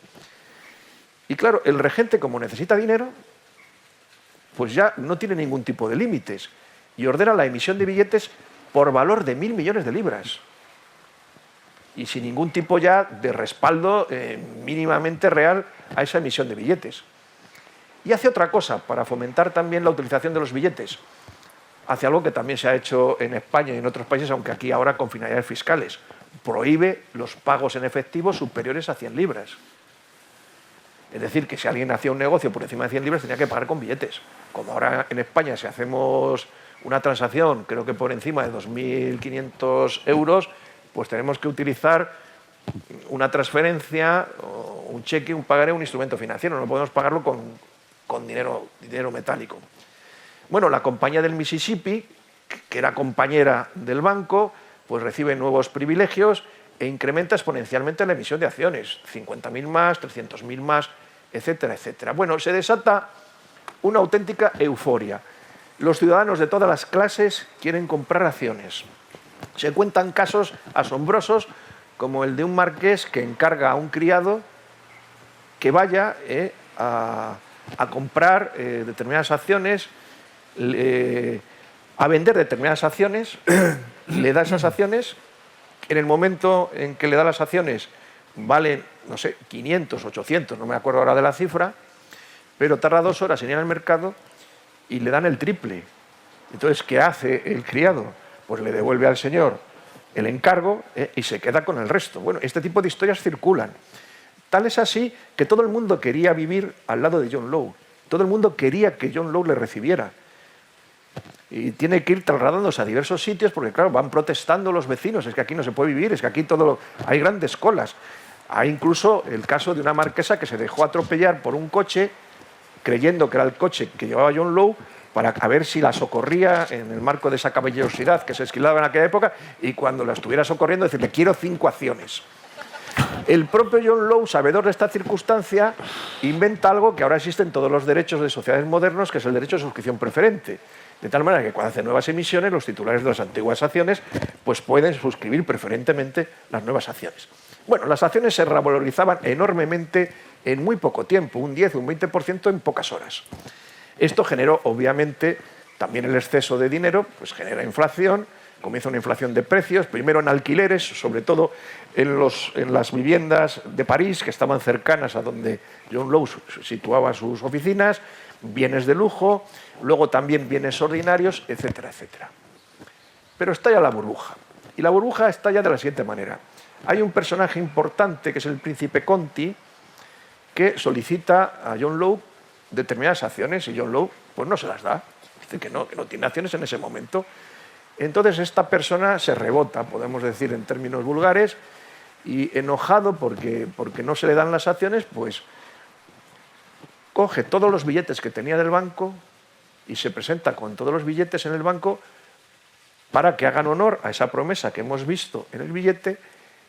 Y claro, el regente, como necesita dinero, pues ya no tiene ningún tipo de límites y ordena la emisión de billetes por valor de 1.000 millones de libras y sin ningún tipo ya de respaldo mínimamente real a esa emisión de billetes. Y hace otra cosa para fomentar también la utilización de los billetes. Hace algo que también se ha hecho en España y en otros países, aunque aquí ahora con finalidades fiscales. Prohíbe los pagos en efectivo superiores a 100 libras. Es decir, que si alguien hacía un negocio por encima de 100 libras tenía que pagar con billetes. Como ahora en España, si hacemos una transacción, creo que por encima de 2.500 euros, pues tenemos que utilizar una transferencia, un cheque, un pagaré, un instrumento financiero. No podemos pagarlo con dinero metálico. Bueno, la compañía del Mississippi, que era compañera del banco, pues recibe nuevos privilegios e incrementa exponencialmente la emisión de acciones, 50.000 más, 300.000 más, etcétera, etcétera. Bueno, se desata una auténtica euforia. Los ciudadanos de todas las clases quieren comprar acciones. Se cuentan casos asombrosos como el de un marqués que encarga a un criado que vaya a comprar determinadas acciones, a vender determinadas acciones, le da esas acciones, en el momento en que le da las acciones valen, no sé, 500, 800, no me acuerdo ahora de la cifra, pero tarda 2 horas en ir al mercado y le dan el triple. Entonces, ¿qué hace el criado? Pues le devuelve al señor el encargo y se queda con el resto. Bueno, este tipo de historias circulan. Tal es así que todo el mundo quería vivir al lado de John Law. Todo el mundo quería que John Law le recibiera. Y tiene que ir trasladándose a diversos sitios porque, claro, van protestando los vecinos. Es que aquí no se puede vivir, es que aquí hay grandes colas. Hay incluso el caso de una marquesa que se dejó atropellar por un coche creyendo que era el coche que llevaba John Law para a ver si la socorría en el marco de esa caballerosidad que se esquilaba en aquella época, y cuando la estuviera socorriendo decirle: quiero 5 acciones. El propio John Law, sabedor de esta circunstancia, inventa algo que ahora existe en todos los derechos de sociedades modernos, que es el derecho de suscripción preferente. De tal manera que cuando hacen nuevas emisiones, los titulares de las antiguas acciones pues pueden suscribir preferentemente las nuevas acciones. Bueno, las acciones se revalorizaban enormemente en muy poco tiempo, un 10 o un 20% en pocas horas. Esto generó, obviamente, también el exceso de dinero, pues genera inflación, comienza una inflación de precios, primero en alquileres, sobre todo en las viviendas de París, que estaban cercanas a donde John Law situaba sus oficinas, bienes de lujo, luego también bienes ordinarios, etcétera, etcétera. Pero estalla la burbuja. Y la burbuja estalla de la siguiente manera. Hay un personaje importante, que es el príncipe Conti, que solicita a John Law determinadas acciones y John Law pues no se las da. Dice que no tiene acciones en ese momento. Entonces esta persona se rebota, podemos decir en términos vulgares, y enojado porque no se le dan las acciones, pues coge todos los billetes que tenía del banco y se presenta con todos los billetes en el banco para que hagan honor a esa promesa que hemos visto en el billete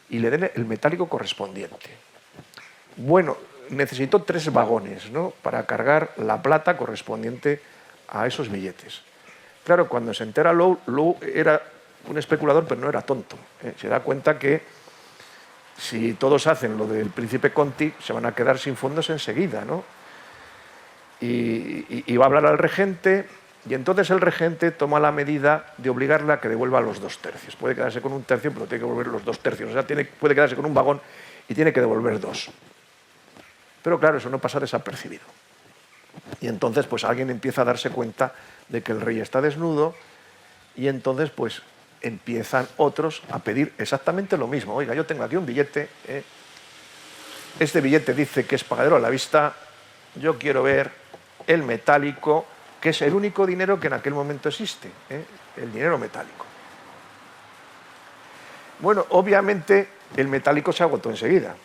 y le den el metálico correspondiente. Bueno, necesitó 3 vagones, ¿no?, para cargar la plata correspondiente a esos billetes. Claro, cuando se entera Law era un especulador, pero no era tonto. Se da cuenta que si todos hacen lo del príncipe Conti, se van a quedar sin fondos enseguida, ¿no? Y va a hablar al regente, y entonces el regente toma la medida de obligarle a que devuelva los 2/3. Puede quedarse con 1/3, pero tiene que devolver los 2/3. O sea, puede quedarse con un vagón y tiene que devolver 2. Pero claro, eso no pasa desapercibido. Y entonces pues alguien empieza a darse cuenta de que el rey está desnudo, y entonces pues empiezan otros a pedir exactamente lo mismo. Oiga, yo tengo aquí un billete, este billete dice que es pagadero a la vista, yo quiero ver el metálico, que es el único dinero que en aquel momento existe, el dinero metálico. Bueno, obviamente el metálico se agotó enseguida,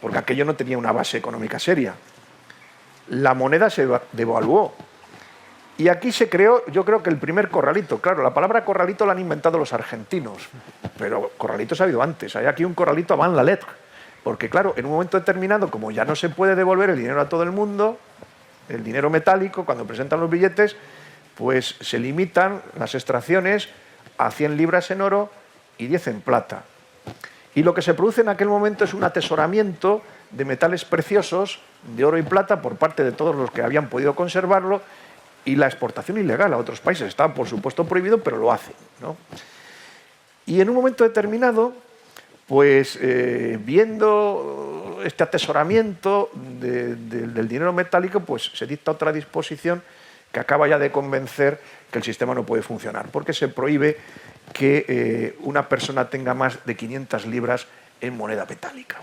porque aquello no tenía una base económica seria. La moneda se devaluó. Y aquí se creó, yo creo que el primer corralito. Claro, la palabra corralito la han inventado los argentinos, pero corralitos ha habido antes. Hay aquí un corralito avant la lettre, porque claro, en un momento determinado, como ya no se puede devolver el dinero a todo el mundo, el dinero metálico, cuando presentan los billetes, pues se limitan las extracciones a 100 libras en oro y 10 en plata. Y lo que se produce en aquel momento es un atesoramiento de metales preciosos, de oro y plata, por parte de todos los que habían podido conservarlo, y la exportación ilegal a otros países. Está, por supuesto, prohibido, pero lo hacen, ¿no? Y en un momento determinado, pues viendo este atesoramiento del dinero metálico, pues se dicta otra disposición que acaba ya de convencer que el sistema no puede funcionar, porque se prohíbe que una persona tenga más de 500 libras en moneda metálica.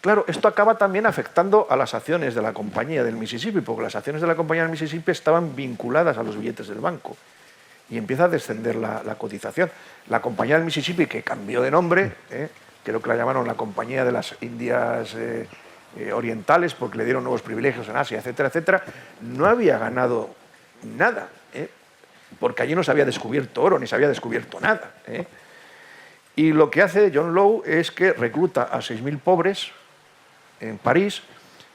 Claro, esto acaba también afectando a las acciones de la Compañía del Mississippi, porque las acciones de la Compañía del Mississippi estaban vinculadas a los billetes del banco, y empieza a descender la cotización. La Compañía del Mississippi, que cambió de nombre, creo que la llamaron la Compañía de las Indias Orientales, porque le dieron nuevos privilegios en Asia, etcétera, etcétera, no había ganado nada, porque allí no se había descubierto oro, ni se había descubierto nada. Y lo que hace John Law es que recluta a 6.000 pobres en París,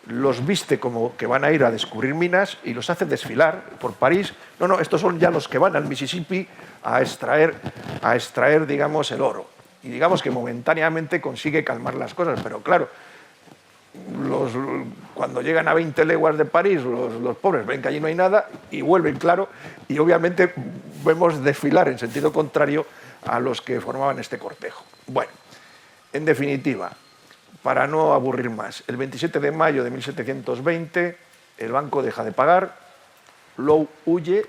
los viste como que van a ir a descubrir minas y los hace desfilar por París. No, estos son ya los que van al Mississippi a extraer, digamos, el oro. y digamos que momentáneamente consigue calmar las cosas, pero claro, cuando llegan a 20 leguas de París, los pobres ven que allí no hay nada y vuelven, claro, y obviamente vemos desfilar en sentido contrario a los que formaban este cortejo. Bueno, en definitiva, para no aburrir más, el 27 de mayo de 1720 el banco deja de pagar, Low huye,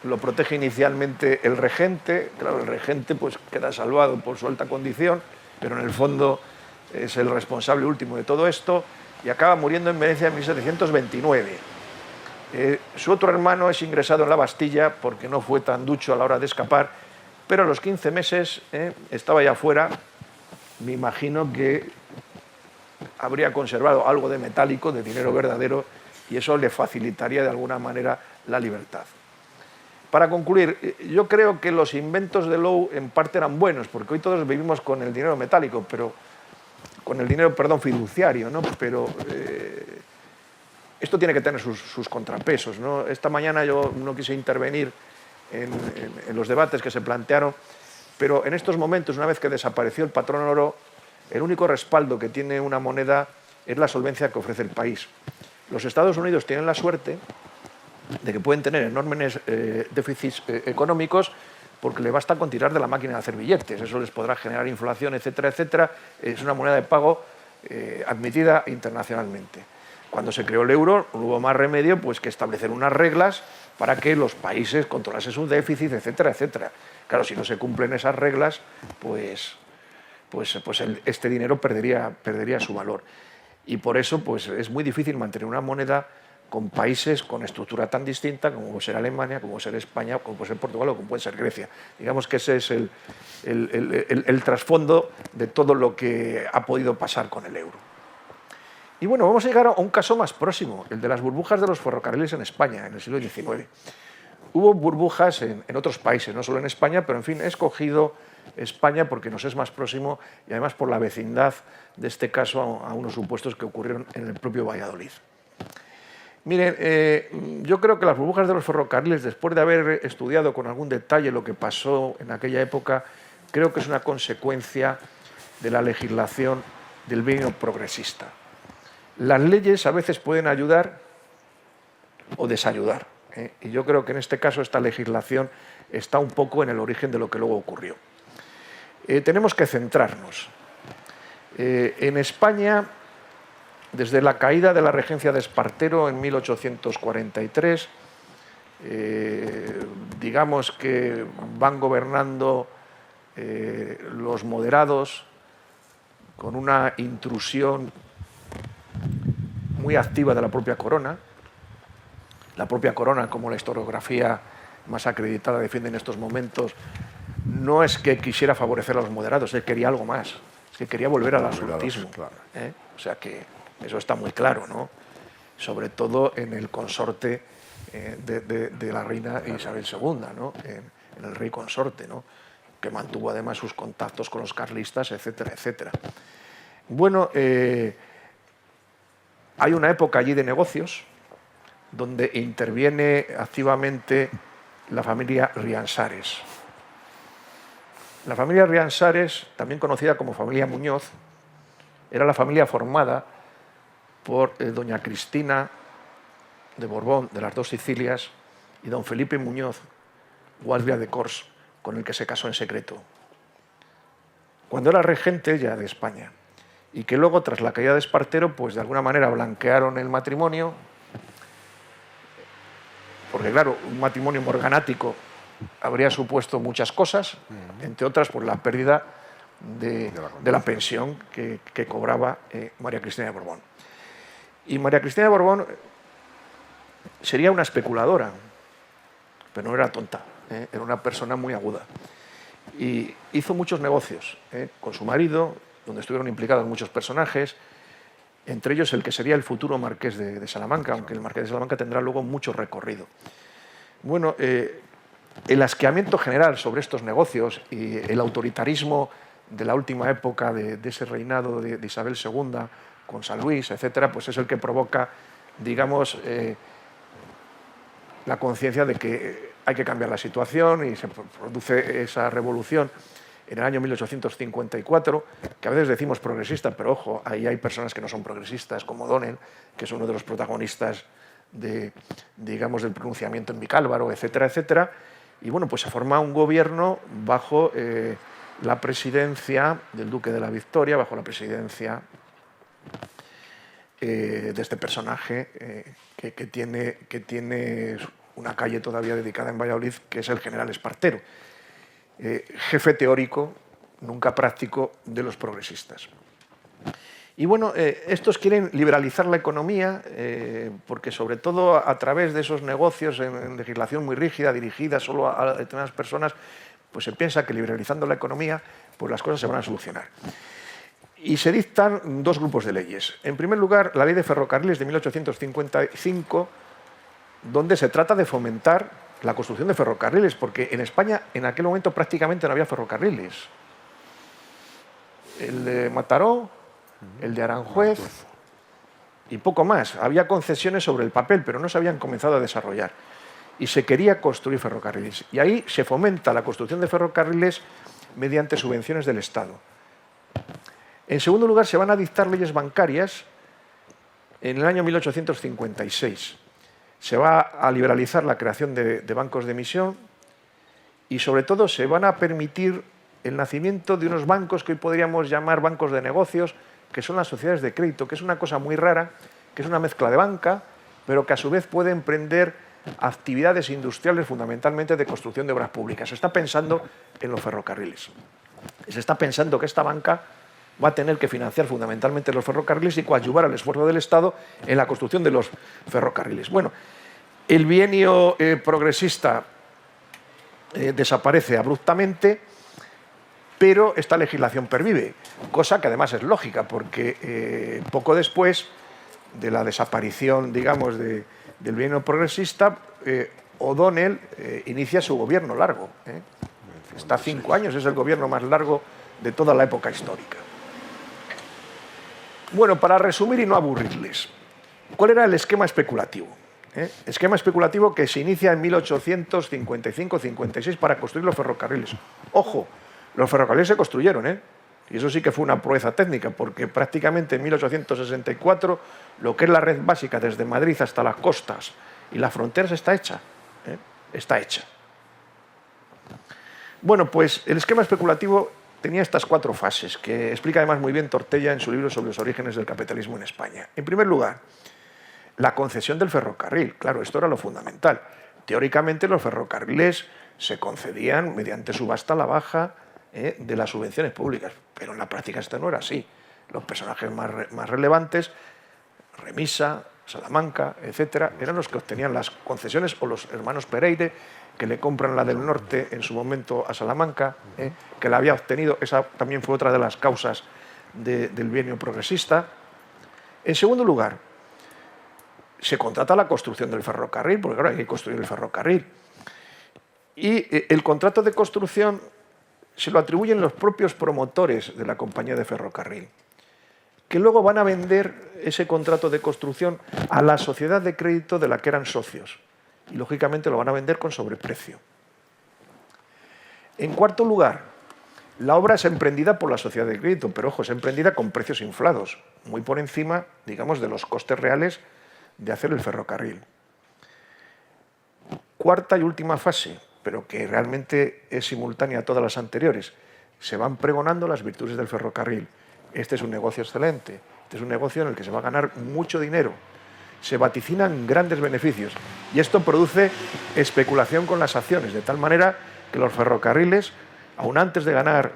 lo protege inicialmente el regente, claro, el regente pues queda salvado por su alta condición, pero en el fondo es el responsable último de todo esto y acaba muriendo en Venecia en 1729. Su otro hermano es ingresado en la Bastilla porque no fue tan ducho a la hora de escapar, pero a los 15 meses estaba ya fuera. Me imagino que habría conservado algo de metálico, de dinero verdadero, y eso le facilitaría de alguna manera la libertad. Para concluir, yo creo que los inventos de Low en parte eran buenos, porque hoy todos vivimos con el dinero metálico, pero con el dinero, perdón, fiduciario, ¿no? Pero esto tiene que tener sus contrapesos, ¿no? Esta mañana yo no quise intervenir en los debates que se plantearon, pero en estos momentos, una vez que desapareció el patrón oro, el único respaldo que tiene una moneda es la solvencia que ofrece el país. Los Estados Unidos tienen la suerte de que pueden tener enormes déficits económicos porque le basta con tirar de la máquina de hacer billetes. Eso les podrá generar inflación, etcétera, etcétera. Es una moneda de pago admitida internacionalmente. Cuando se creó el euro, no hubo más remedio pues, que establecer unas reglas para que los países controlasen sus déficits, etcétera, etcétera. Claro, si no se cumplen esas reglas, este dinero perdería su valor. Y por eso pues, es muy difícil mantener una moneda con países con estructura tan distinta como puede ser Alemania, como puede ser España, como puede ser Portugal o como puede ser Grecia. Digamos que ese es el trasfondo de todo lo que ha podido pasar con el euro. Y bueno, vamos a llegar a un caso más próximo, el de las burbujas de los ferrocarriles en España, en el siglo XIX. Hubo burbujas en otros países, no solo en España, pero en fin, he escogido España porque nos es más próximo y además por la vecindad de este caso a unos supuestos que ocurrieron en el propio Valladolid. Miren, yo creo que las burbujas de los ferrocarriles, después de haber estudiado con algún detalle lo que pasó en aquella época, creo que es una consecuencia de la legislación del bienio progresista. Las leyes a veces pueden ayudar o desayudar, y yo creo que en este caso esta legislación está un poco en el origen de lo que luego ocurrió. Tenemos que centrarnos. En España, desde la caída de la regencia de Espartero en 1843, digamos que van gobernando los moderados con una intrusión muy activa de la propia corona. La propia corona, como la historiografía más acreditada defiende en estos momentos, no es que quisiera favorecer a los moderados, es que quería algo más, es que quería volver al absolutismo. Claro. O sea que eso está muy claro, ¿no? Sobre todo en el consorte de la reina Isabel II, ¿no? En el rey consorte, ¿no? Que mantuvo además sus contactos con los carlistas, etcétera, etcétera. Bueno, hay una época allí de negocios donde interviene activamente la familia Riansares. La familia Riansares, también conocida como familia Muñoz, era la familia formada por doña Cristina de Borbón, de las dos Sicilias, y don Felipe Muñoz, Guardia de Cors, con el que se casó en secreto, cuando era regente ya de España, y que luego, tras la caída de Espartero, pues de alguna manera blanquearon el matrimonio, porque claro, un matrimonio morganático habría supuesto muchas cosas, entre otras por la pérdida de la pensión que cobraba María Cristina de Borbón. Y María Cristina de Borbón sería una especuladora, pero no era tonta, era una persona muy aguda. Y hizo muchos negocios con su marido, donde estuvieron implicados muchos personajes, entre ellos el que sería el futuro marqués de Salamanca, aunque el marqués de Salamanca tendrá luego mucho recorrido. Bueno, el asqueamiento general sobre estos negocios y el autoritarismo de la última época de ese reinado de Isabel II con San Luis, etcétera, pues es el que provoca, digamos, la conciencia de que hay que cambiar la situación y se produce esa revolución en el año 1854, que a veces decimos progresista, pero ojo, ahí hay personas que no son progresistas, como O'Donnell, que es uno de los protagonistas digamos, del pronunciamiento en Vicálvaro, etcétera, etcétera. Y bueno, pues se forma un gobierno bajo la presidencia del Duque de la Victoria, bajo la presidencia de este personaje que tiene una calle todavía dedicada en Valladolid, que es el general Espartero, jefe teórico, nunca práctico, de los progresistas. Y bueno, estos quieren liberalizar la economía porque sobre todo a través de esos negocios en legislación muy rígida, dirigida solo a determinadas personas, pues se piensa que liberalizando la economía pues las cosas se van a solucionar. Y se dictan dos grupos de leyes. En primer lugar, la Ley de Ferrocarriles de 1855, donde se trata de fomentar la construcción de ferrocarriles, porque en España en aquel momento prácticamente no había ferrocarriles. El de Mataró, el de Aranjuez y poco más. Había concesiones sobre el papel, pero no se habían comenzado a desarrollar. Y se quería construir ferrocarriles. Y ahí se fomenta la construcción de ferrocarriles mediante subvenciones del Estado. En segundo lugar, se van a dictar leyes bancarias en el año 1856. Se va a liberalizar la creación de bancos de emisión y sobre todo se van a permitir el nacimiento de unos bancos que hoy podríamos llamar bancos de negocios, que son las sociedades de crédito, que es una cosa muy rara, que es una mezcla de banca, pero que a su vez puede emprender actividades industriales fundamentalmente de construcción de obras públicas. Se está pensando en los ferrocarriles. Se está pensando que esta banca va a tener que financiar fundamentalmente los ferrocarriles y coadyuvar al esfuerzo del Estado en la construcción de los ferrocarriles. Bueno, el bienio progresista desaparece abruptamente, pero esta legislación pervive, cosa que además es lógica, porque poco después de la desaparición, digamos, del bienio progresista, O'Donnell inicia su gobierno largo. Está 5 años, es el gobierno más largo de toda la época histórica. Bueno, para resumir y no aburrirles, ¿cuál era el esquema especulativo? Esquema especulativo que se inicia en 1855-56 para construir los ferrocarriles. Ojo, los ferrocarriles se construyeron, y eso sí que fue una proeza técnica, porque prácticamente en 1864 lo que es la red básica desde Madrid hasta las costas y las fronteras está hecha. Está hecha. Bueno, pues el esquema especulativo tenía estas 4 fases, que explica además muy bien Tortella en su libro sobre los orígenes del capitalismo en España. En primer lugar, la concesión del ferrocarril. Claro, esto era lo fundamental. Teóricamente los ferrocarriles se concedían mediante subasta a la baja de las subvenciones públicas, pero en la práctica esto no era así. Los personajes más relevantes, Remisa, Salamanca, etcétera, eran los que obtenían las concesiones, o los hermanos Pereire, que le compran la del norte en su momento a Salamanca, que la había obtenido. Esa también fue otra de las causas del bienio progresista. En segundo lugar, se contrata la construcción del ferrocarril, porque claro, hay que construir el ferrocarril. Y el contrato de construcción se lo atribuyen los propios promotores de la compañía de ferrocarril, que luego van a vender ese contrato de construcción a la sociedad de crédito de la que eran socios. Y lógicamente lo van a vender con sobreprecio. En cuarto lugar, la obra es emprendida por la sociedad de crédito, pero ojo, es emprendida con precios inflados, muy por encima, digamos, de los costes reales de hacer el ferrocarril. Cuarta y última fase, pero que realmente es simultánea a todas las anteriores, se van pregonando las virtudes del ferrocarril. Este es un negocio excelente, este es un negocio en el que se va a ganar mucho dinero, se vaticinan grandes beneficios y esto produce especulación con las acciones, de tal manera que los ferrocarriles, aún antes de ganar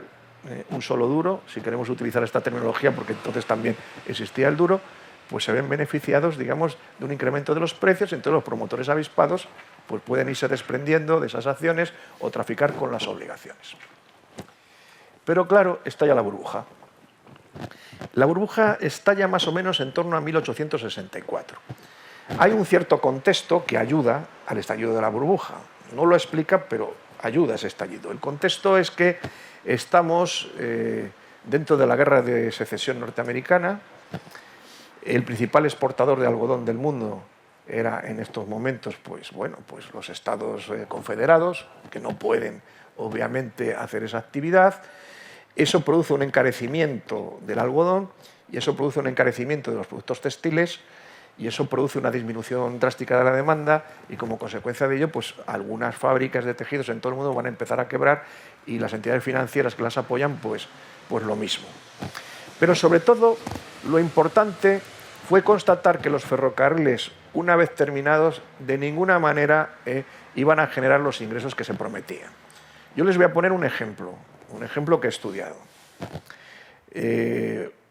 un solo duro, si queremos utilizar esta terminología, porque entonces también existía el duro, pues se ven beneficiados, digamos, de un incremento de los precios. Entonces los promotores avispados pues pueden irse desprendiendo de esas acciones o traficar con las obligaciones. Pero claro, estalla la burbuja. La burbuja estalla más o menos en torno a 1864. Hay un cierto contexto que ayuda al estallido de la burbuja. No lo explica, pero ayuda a ese estallido. El contexto es que estamos dentro de la guerra de secesión norteamericana. El principal exportador de algodón del mundo era en estos momentos, pues bueno, pues los Estados Confederados, que no pueden obviamente, hacer esa actividad. Eso produce un encarecimiento del algodón y eso produce un encarecimiento de los productos textiles y eso produce una disminución drástica de la demanda y como consecuencia de ello, pues algunas fábricas de tejidos en todo el mundo van a empezar a quebrar y las entidades financieras que las apoyan, pues lo mismo. Pero sobre todo, lo importante fue constatar que los ferrocarriles, una vez terminados, de ninguna manera iban a generar los ingresos que se prometían. Yo les voy a poner un ejemplo que he estudiado.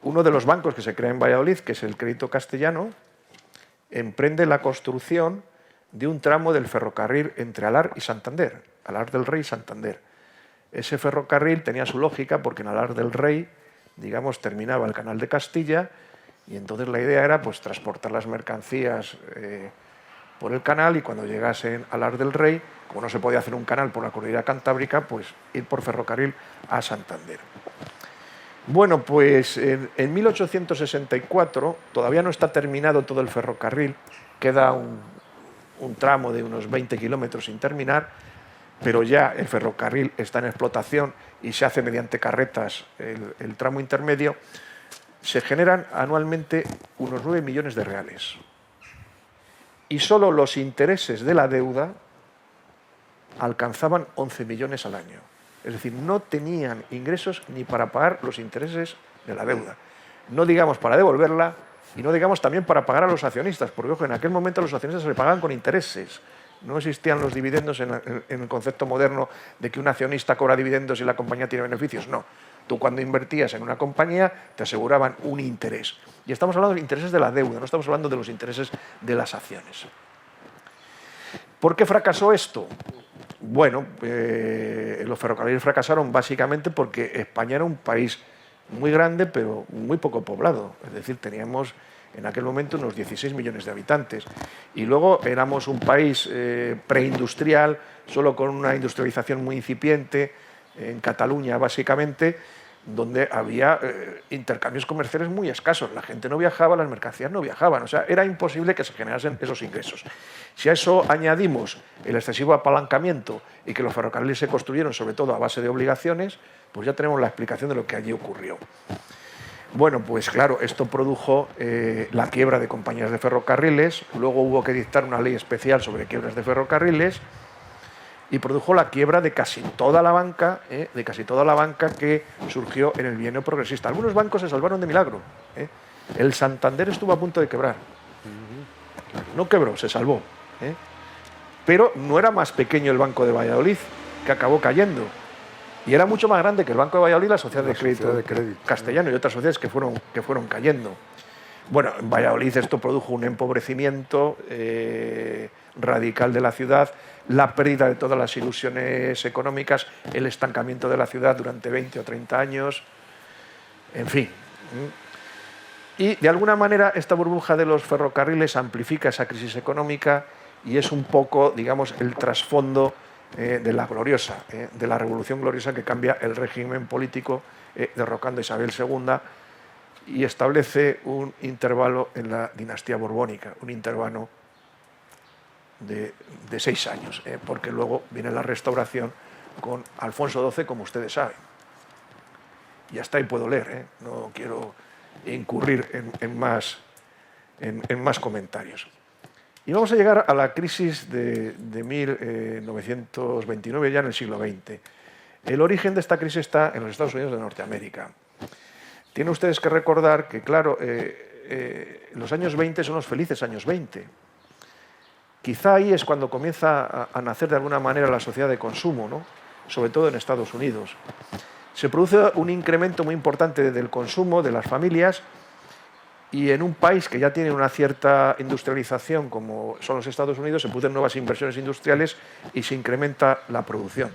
Uno de los bancos que se crea en Valladolid, que es el Crédito Castellano, emprende la construcción de un tramo del ferrocarril entre Alar y Santander, Alar del Rey y Santander. Ese ferrocarril tenía su lógica porque en Alar del Rey, digamos, terminaba el Canal de Castilla y entonces la idea era pues transportar las mercancías por el canal y cuando llegasen a Alar del Rey, como no se podía hacer un canal por la cordillera cantábrica, pues ir por ferrocarril a Santander. Bueno, pues en 1864 todavía no está terminado todo el ferrocarril, queda un tramo de unos 20 kilómetros sin terminar, pero ya el ferrocarril está en explotación y se hace mediante carretas el tramo intermedio. Se generan anualmente unos 9 millones de reales. Y solo los intereses de la deuda alcanzaban 11 millones al año. Es decir, no tenían ingresos ni para pagar los intereses de la deuda. No digamos para devolverla y no digamos también para pagar a los accionistas, porque ojo, en aquel momento los accionistas se le pagaban con intereses. No existían los dividendos en el concepto moderno de que un accionista cobra dividendos y la compañía tiene beneficios. No. Tú cuando invertías en una compañía te aseguraban un interés. Y estamos hablando de intereses de la deuda, no estamos hablando de los intereses de las acciones. ¿Por qué fracasó esto? Bueno, los ferrocarriles fracasaron básicamente porque España era un país muy grande pero muy poco poblado. Es decir, teníamos en aquel momento unos 16 millones de habitantes. Y luego éramos un país preindustrial, solo con una industrialización muy incipiente, en Cataluña básicamente, donde había intercambios comerciales muy escasos. La gente no viajaba, las mercancías no viajaban. O sea, era imposible que se generasen esos ingresos. Si a eso añadimos el excesivo apalancamiento y que los ferrocarriles se construyeron sobre todo a base de obligaciones, pues ya tenemos la explicación de lo que allí ocurrió. Bueno, pues claro, esto produjo la quiebra de compañías de ferrocarriles, luego hubo que dictar una ley especial sobre quiebras de ferrocarriles y produjo la quiebra de casi toda la banca, que surgió en el bienio progresista. Algunos bancos se salvaron de milagro. El Santander estuvo a punto de quebrar. No quebró, se salvó. Pero no era más pequeño el Banco de Valladolid, que acabó cayendo. Y era mucho más grande que el Banco de Valladolid, la Sociedad de Crédito Castellano y otras sociedades que fueron cayendo. Bueno, en Valladolid esto produjo un empobrecimiento radical de la ciudad, la pérdida de todas las ilusiones económicas, el estancamiento de la ciudad durante 20 o 30 años, en fin. Y de alguna manera esta burbuja de los ferrocarriles amplifica esa crisis económica y es un poco, digamos, el trasfondo de la gloriosa, de la revolución gloriosa que cambia el régimen político derrocando a Isabel II y establece un intervalo en la dinastía borbónica, un intervalo de 6 años, porque luego viene la restauración con Alfonso XII, como ustedes saben. Y hasta ahí puedo leer, no quiero incurrir en más comentarios. Y vamos a llegar a la crisis de 1929, ya en el siglo XX. El origen de esta crisis está en los Estados Unidos de Norteamérica. Tienen ustedes que recordar que, claro, los años 20 son los felices años 20. Quizá ahí es cuando comienza a nacer de alguna manera la sociedad de consumo, ¿no? Sobre todo en Estados Unidos. Se produce un incremento muy importante del consumo de las familias y en un país que ya tiene una cierta industrialización como son los Estados Unidos se producen nuevas inversiones industriales y se incrementa la producción.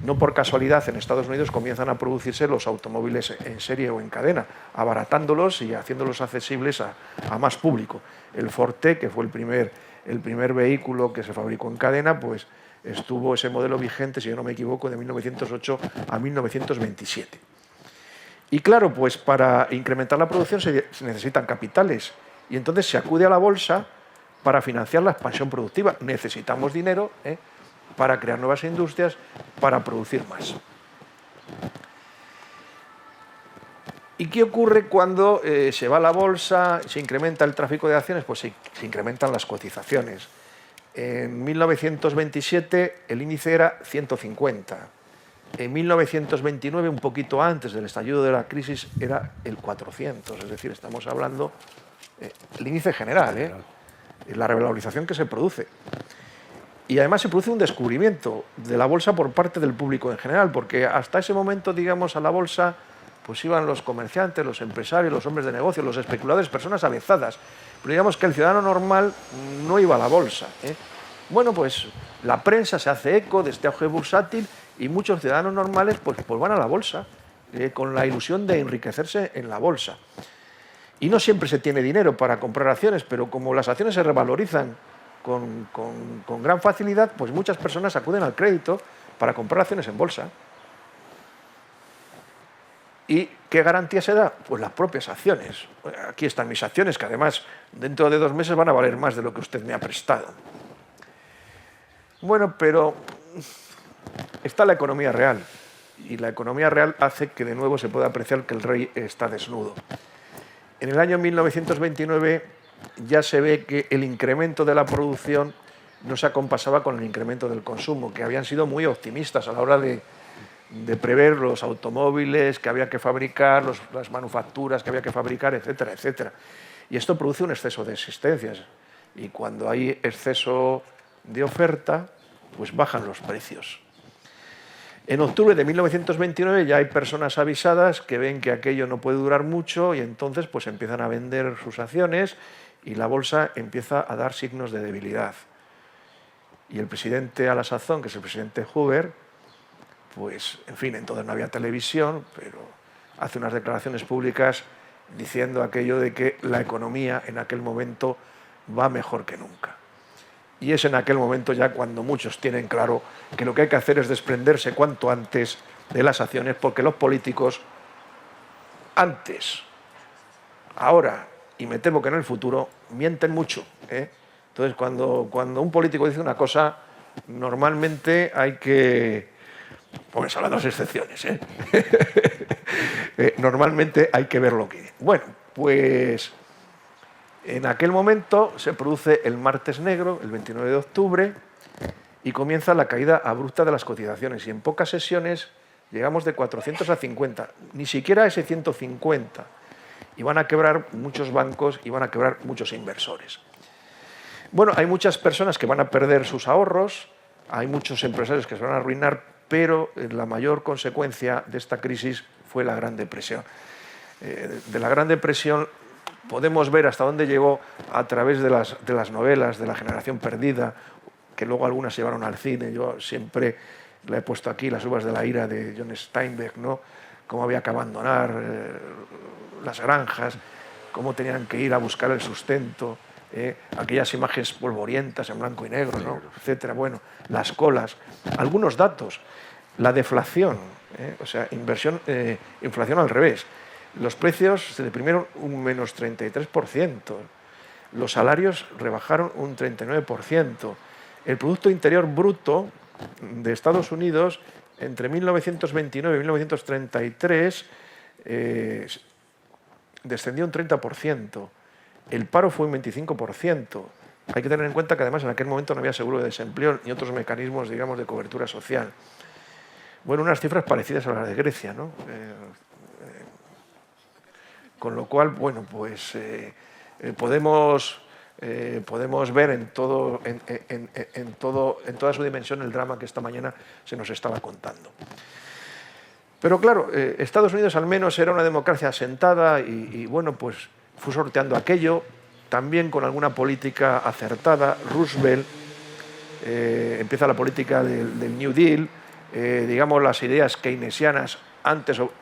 No por casualidad en Estados Unidos comienzan a producirse los automóviles en serie o en cadena, abaratándolos y haciéndolos accesibles a más público. El Ford T, que fue el primer vehículo que se fabricó en cadena, pues estuvo ese modelo vigente, si yo no me equivoco, de 1908 a 1927. Y claro, pues para incrementar la producción se necesitan capitales y entonces se acude a la bolsa para financiar la expansión productiva. Necesitamos dinero para crear nuevas industrias, para producir más. ¿Y qué ocurre cuando se va a la bolsa, se incrementa el tráfico de acciones? Pues se incrementan las cotizaciones. En 1927 el índice era 150. En 1929, un poquito antes del estallido de la crisis, era el 400. Es decir, estamos hablando el índice general, la revalorización que se produce. Y además se produce un descubrimiento de la bolsa por parte del público en general, porque hasta ese momento, digamos, a la bolsa pues iban los comerciantes, los empresarios, los hombres de negocio, los especuladores, personas avezadas. Pero digamos que el ciudadano normal no iba a la bolsa. Bueno, pues la prensa se hace eco de este auge bursátil y muchos ciudadanos normales pues van a la bolsa con la ilusión de enriquecerse en la bolsa. Y no siempre se tiene dinero para comprar acciones, pero como las acciones se revalorizan con gran facilidad, pues muchas personas acuden al crédito para comprar acciones en bolsa. ¿Y qué garantía se da? Pues las propias acciones. Aquí están mis acciones, que además dentro de 2 meses van a valer más de lo que usted me ha prestado. Bueno, pero está la economía real. Y la economía real hace que de nuevo se pueda apreciar que el rey está desnudo. En el año 1929 ya se ve que el incremento de la producción no se acompasaba con el incremento del consumo, que habían sido muy optimistas a la hora de prever los automóviles que había que fabricar, las manufacturas que había que fabricar, etcétera, etcétera. Y esto produce un exceso de existencias. Y cuando hay exceso de oferta, pues bajan los precios. En octubre de 1929 ya hay personas avisadas que ven que aquello no puede durar mucho y entonces pues empiezan a vender sus acciones y la bolsa empieza a dar signos de debilidad. Y el presidente a la sazón, que es el presidente Hoover, pues, en fin, entonces no había televisión, pero hace unas declaraciones públicas diciendo aquello de que la economía en aquel momento va mejor que nunca. Y es en aquel momento ya cuando muchos tienen claro que lo que hay que hacer es desprenderse cuanto antes de las acciones, porque los políticos antes, ahora y me temo que en el futuro, mienten mucho. Entonces, cuando un político dice una cosa, normalmente hay que... Pues salvando las excepciones, normalmente hay que ver lo que... Bueno, pues en aquel momento se produce el martes negro, el 29 de octubre, y comienza la caída abrupta de las cotizaciones. Y en pocas sesiones llegamos de 400 a 50, ni siquiera a ese 150. Y van a quebrar muchos bancos y van a quebrar muchos inversores. Bueno, hay muchas personas que van a perder sus ahorros, hay muchos empresarios que se van a arruinar, pero la mayor consecuencia de esta crisis fue la Gran Depresión. De la Gran Depresión podemos ver hasta dónde llegó a través de las novelas de la generación perdida, que luego algunas se llevaron al cine. Yo siempre le he puesto aquí Las uvas de la ira de John Steinbeck, ¿no? Cómo había que abandonar las granjas, cómo tenían que ir a buscar el sustento, aquellas imágenes polvorientas en blanco y negro, ¿no? Etcétera. Bueno, las colas, algunos datos, la deflación, o sea, inflación al revés. Los precios se deprimieron un menos 33%, los salarios rebajaron un 39%, el Producto Interior Bruto de Estados Unidos entre 1929 y 1933 descendió un 30%. El paro fue un 25%. Hay que tener en cuenta que además en aquel momento no había seguro de desempleo ni otros mecanismos, digamos, de cobertura social. Bueno, unas cifras parecidas a las de Grecia, ¿no? Con lo cual, bueno, pues podemos ver en toda su dimensión el drama que esta mañana se nos estaba contando. Pero claro, Estados Unidos al menos era una democracia asentada y bueno, pues fue sorteando aquello, también con alguna política acertada. Roosevelt empieza la política del New Deal, digamos las ideas keynesianas antes o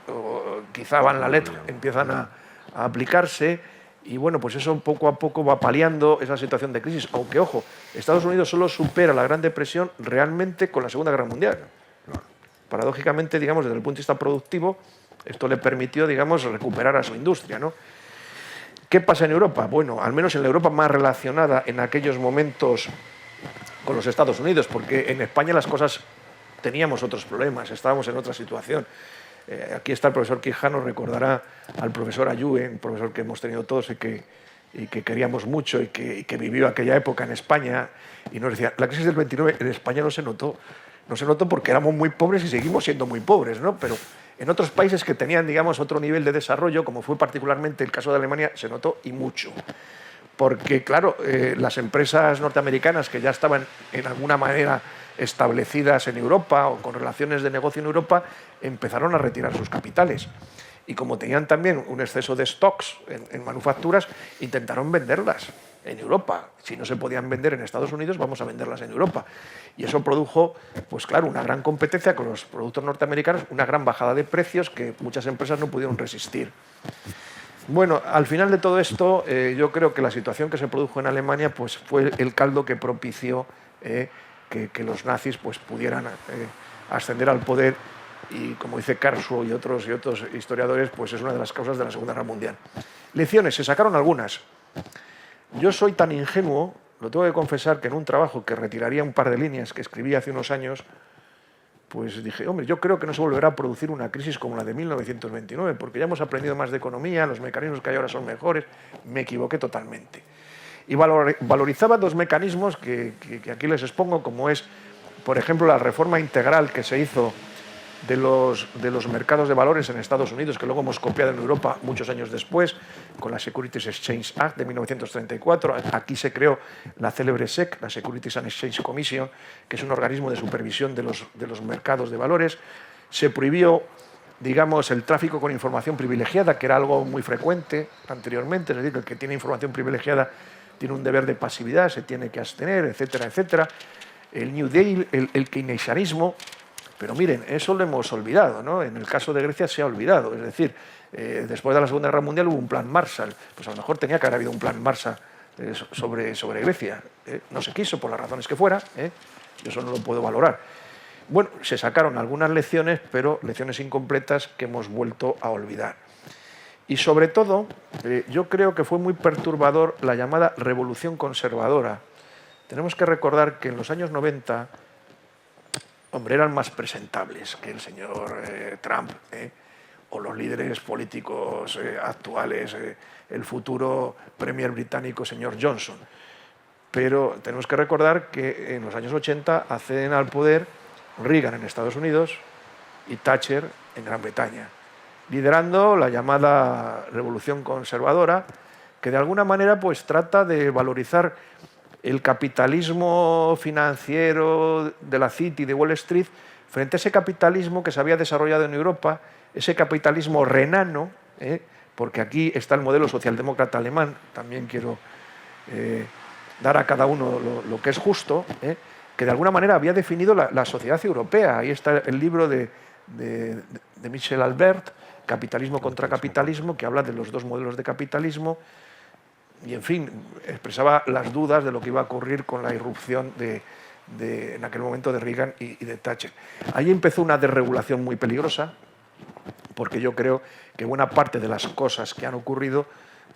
quizá van la letra, empiezan a aplicarse y bueno, pues eso poco a poco va paliando esa situación de crisis, aunque ojo, Estados Unidos solo supera la Gran Depresión realmente con la Segunda Guerra Mundial. Paradójicamente, digamos, desde el punto de vista productivo, esto le permitió, digamos, recuperar a su industria, ¿no? ¿Qué pasa en Europa? Bueno, al menos en la Europa más relacionada en aquellos momentos con los Estados Unidos, porque en España las cosas teníamos otros problemas, estábamos en otra situación. Aquí está el profesor Quijano, recordará al profesor Ayue, un profesor que hemos tenido todos y que queríamos mucho y que vivió aquella época en España, y nos decía, la crisis del 29 en España no se notó porque éramos muy pobres y seguimos siendo muy pobres, ¿no? Pero en otros países que tenían, digamos, otro nivel de desarrollo, como fue particularmente el caso de Alemania, se notó y mucho. Porque, claro, las empresas norteamericanas que ya estaban en alguna manera establecidas en Europa o con relaciones de negocio en Europa, empezaron a retirar sus capitales. Y como tenían también un exceso de stocks en manufacturas, intentaron venderlas en Europa. Si no se podían vender en Estados Unidos, vamos a venderlas en Europa. Y eso produjo, pues claro, una gran competencia con los productos norteamericanos, una gran bajada de precios que muchas empresas no pudieron resistir. Bueno, al final de todo esto, yo creo que la situación que se produjo en Alemania pues, fue el caldo que propició que los nazis pues, pudieran ascender al poder, y como dice Karlsruhe y otros historiadores, pues es una de las causas de la Segunda Guerra Mundial. Lecciones, se sacaron algunas. Yo soy tan ingenuo, lo tengo que confesar, que en un trabajo que retiraría un par de líneas que escribí hace unos años, pues dije, hombre, yo creo que no se volverá a producir una crisis como la de 1929, porque ya hemos aprendido más de economía, los mecanismos que hay ahora son mejores. Me equivoqué totalmente. Y valorizaba dos mecanismos que aquí les expongo, como es, por ejemplo, la reforma integral que se hizo de los mercados de valores en Estados Unidos, que luego hemos copiado en Europa muchos años después, con la Securities Exchange Act de 1934. Aquí se creó la célebre SEC, la Securities and Exchange Commission, que es un organismo de supervisión de los mercados de valores. Se prohibió, digamos, el tráfico con información privilegiada, que era algo muy frecuente anteriormente, es decir, que el que tiene información privilegiada tiene un deber de pasividad, se tiene que abstener, etcétera, etcétera. El New Deal, el keynesianismo. Pero miren, eso lo hemos olvidado, ¿no? En el caso de Grecia se ha olvidado. Es decir, después de la Segunda Guerra Mundial hubo un plan Marshall. Pues a lo mejor tenía que haber habido un plan Marshall sobre Grecia. No se quiso, por las razones que fuera. Yo eso no lo puedo valorar. Bueno, se sacaron algunas lecciones, pero lecciones incompletas que hemos vuelto a olvidar. Y sobre todo, yo creo que fue muy perturbador la llamada revolución conservadora. Tenemos que recordar que en los años 90... hombre, eran más presentables que el señor Trump o los líderes políticos actuales, el futuro premier británico, señor Johnson. Pero tenemos que recordar que en los años 80 acceden al poder Reagan en Estados Unidos y Thatcher en Gran Bretaña, liderando la llamada revolución conservadora, que de alguna manera pues, trata de valorizar el capitalismo financiero de la City, de Wall Street, frente a ese capitalismo que se había desarrollado en Europa, ese capitalismo renano, porque aquí está el modelo socialdemócrata alemán, también quiero dar a cada uno lo que es justo, que de alguna manera había definido la sociedad europea. Ahí está el libro de Michel Albert, Capitalismo contra Capitalismo, que habla de los dos modelos de capitalismo, y, en fin, expresaba las dudas de lo que iba a ocurrir con la irrupción en aquel momento de Reagan y de Thatcher. Ahí empezó una desregulación muy peligrosa, porque yo creo que buena parte de las cosas que han ocurrido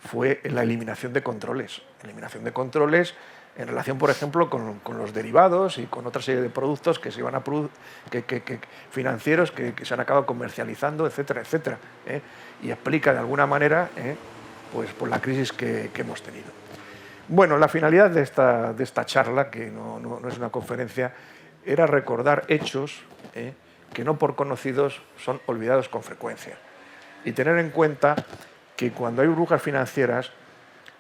fue la eliminación de controles. Eliminación de controles en relación, por ejemplo, con los derivados y con otra serie de productos que se iban a financieros que se han acabado comercializando, etcétera, etcétera. Y explica de alguna manera... pues por la crisis que hemos tenido. Bueno, la finalidad de esta charla, que no es una conferencia, era recordar hechos que no por conocidos son olvidados con frecuencia. Y tener en cuenta que cuando hay burbujas financieras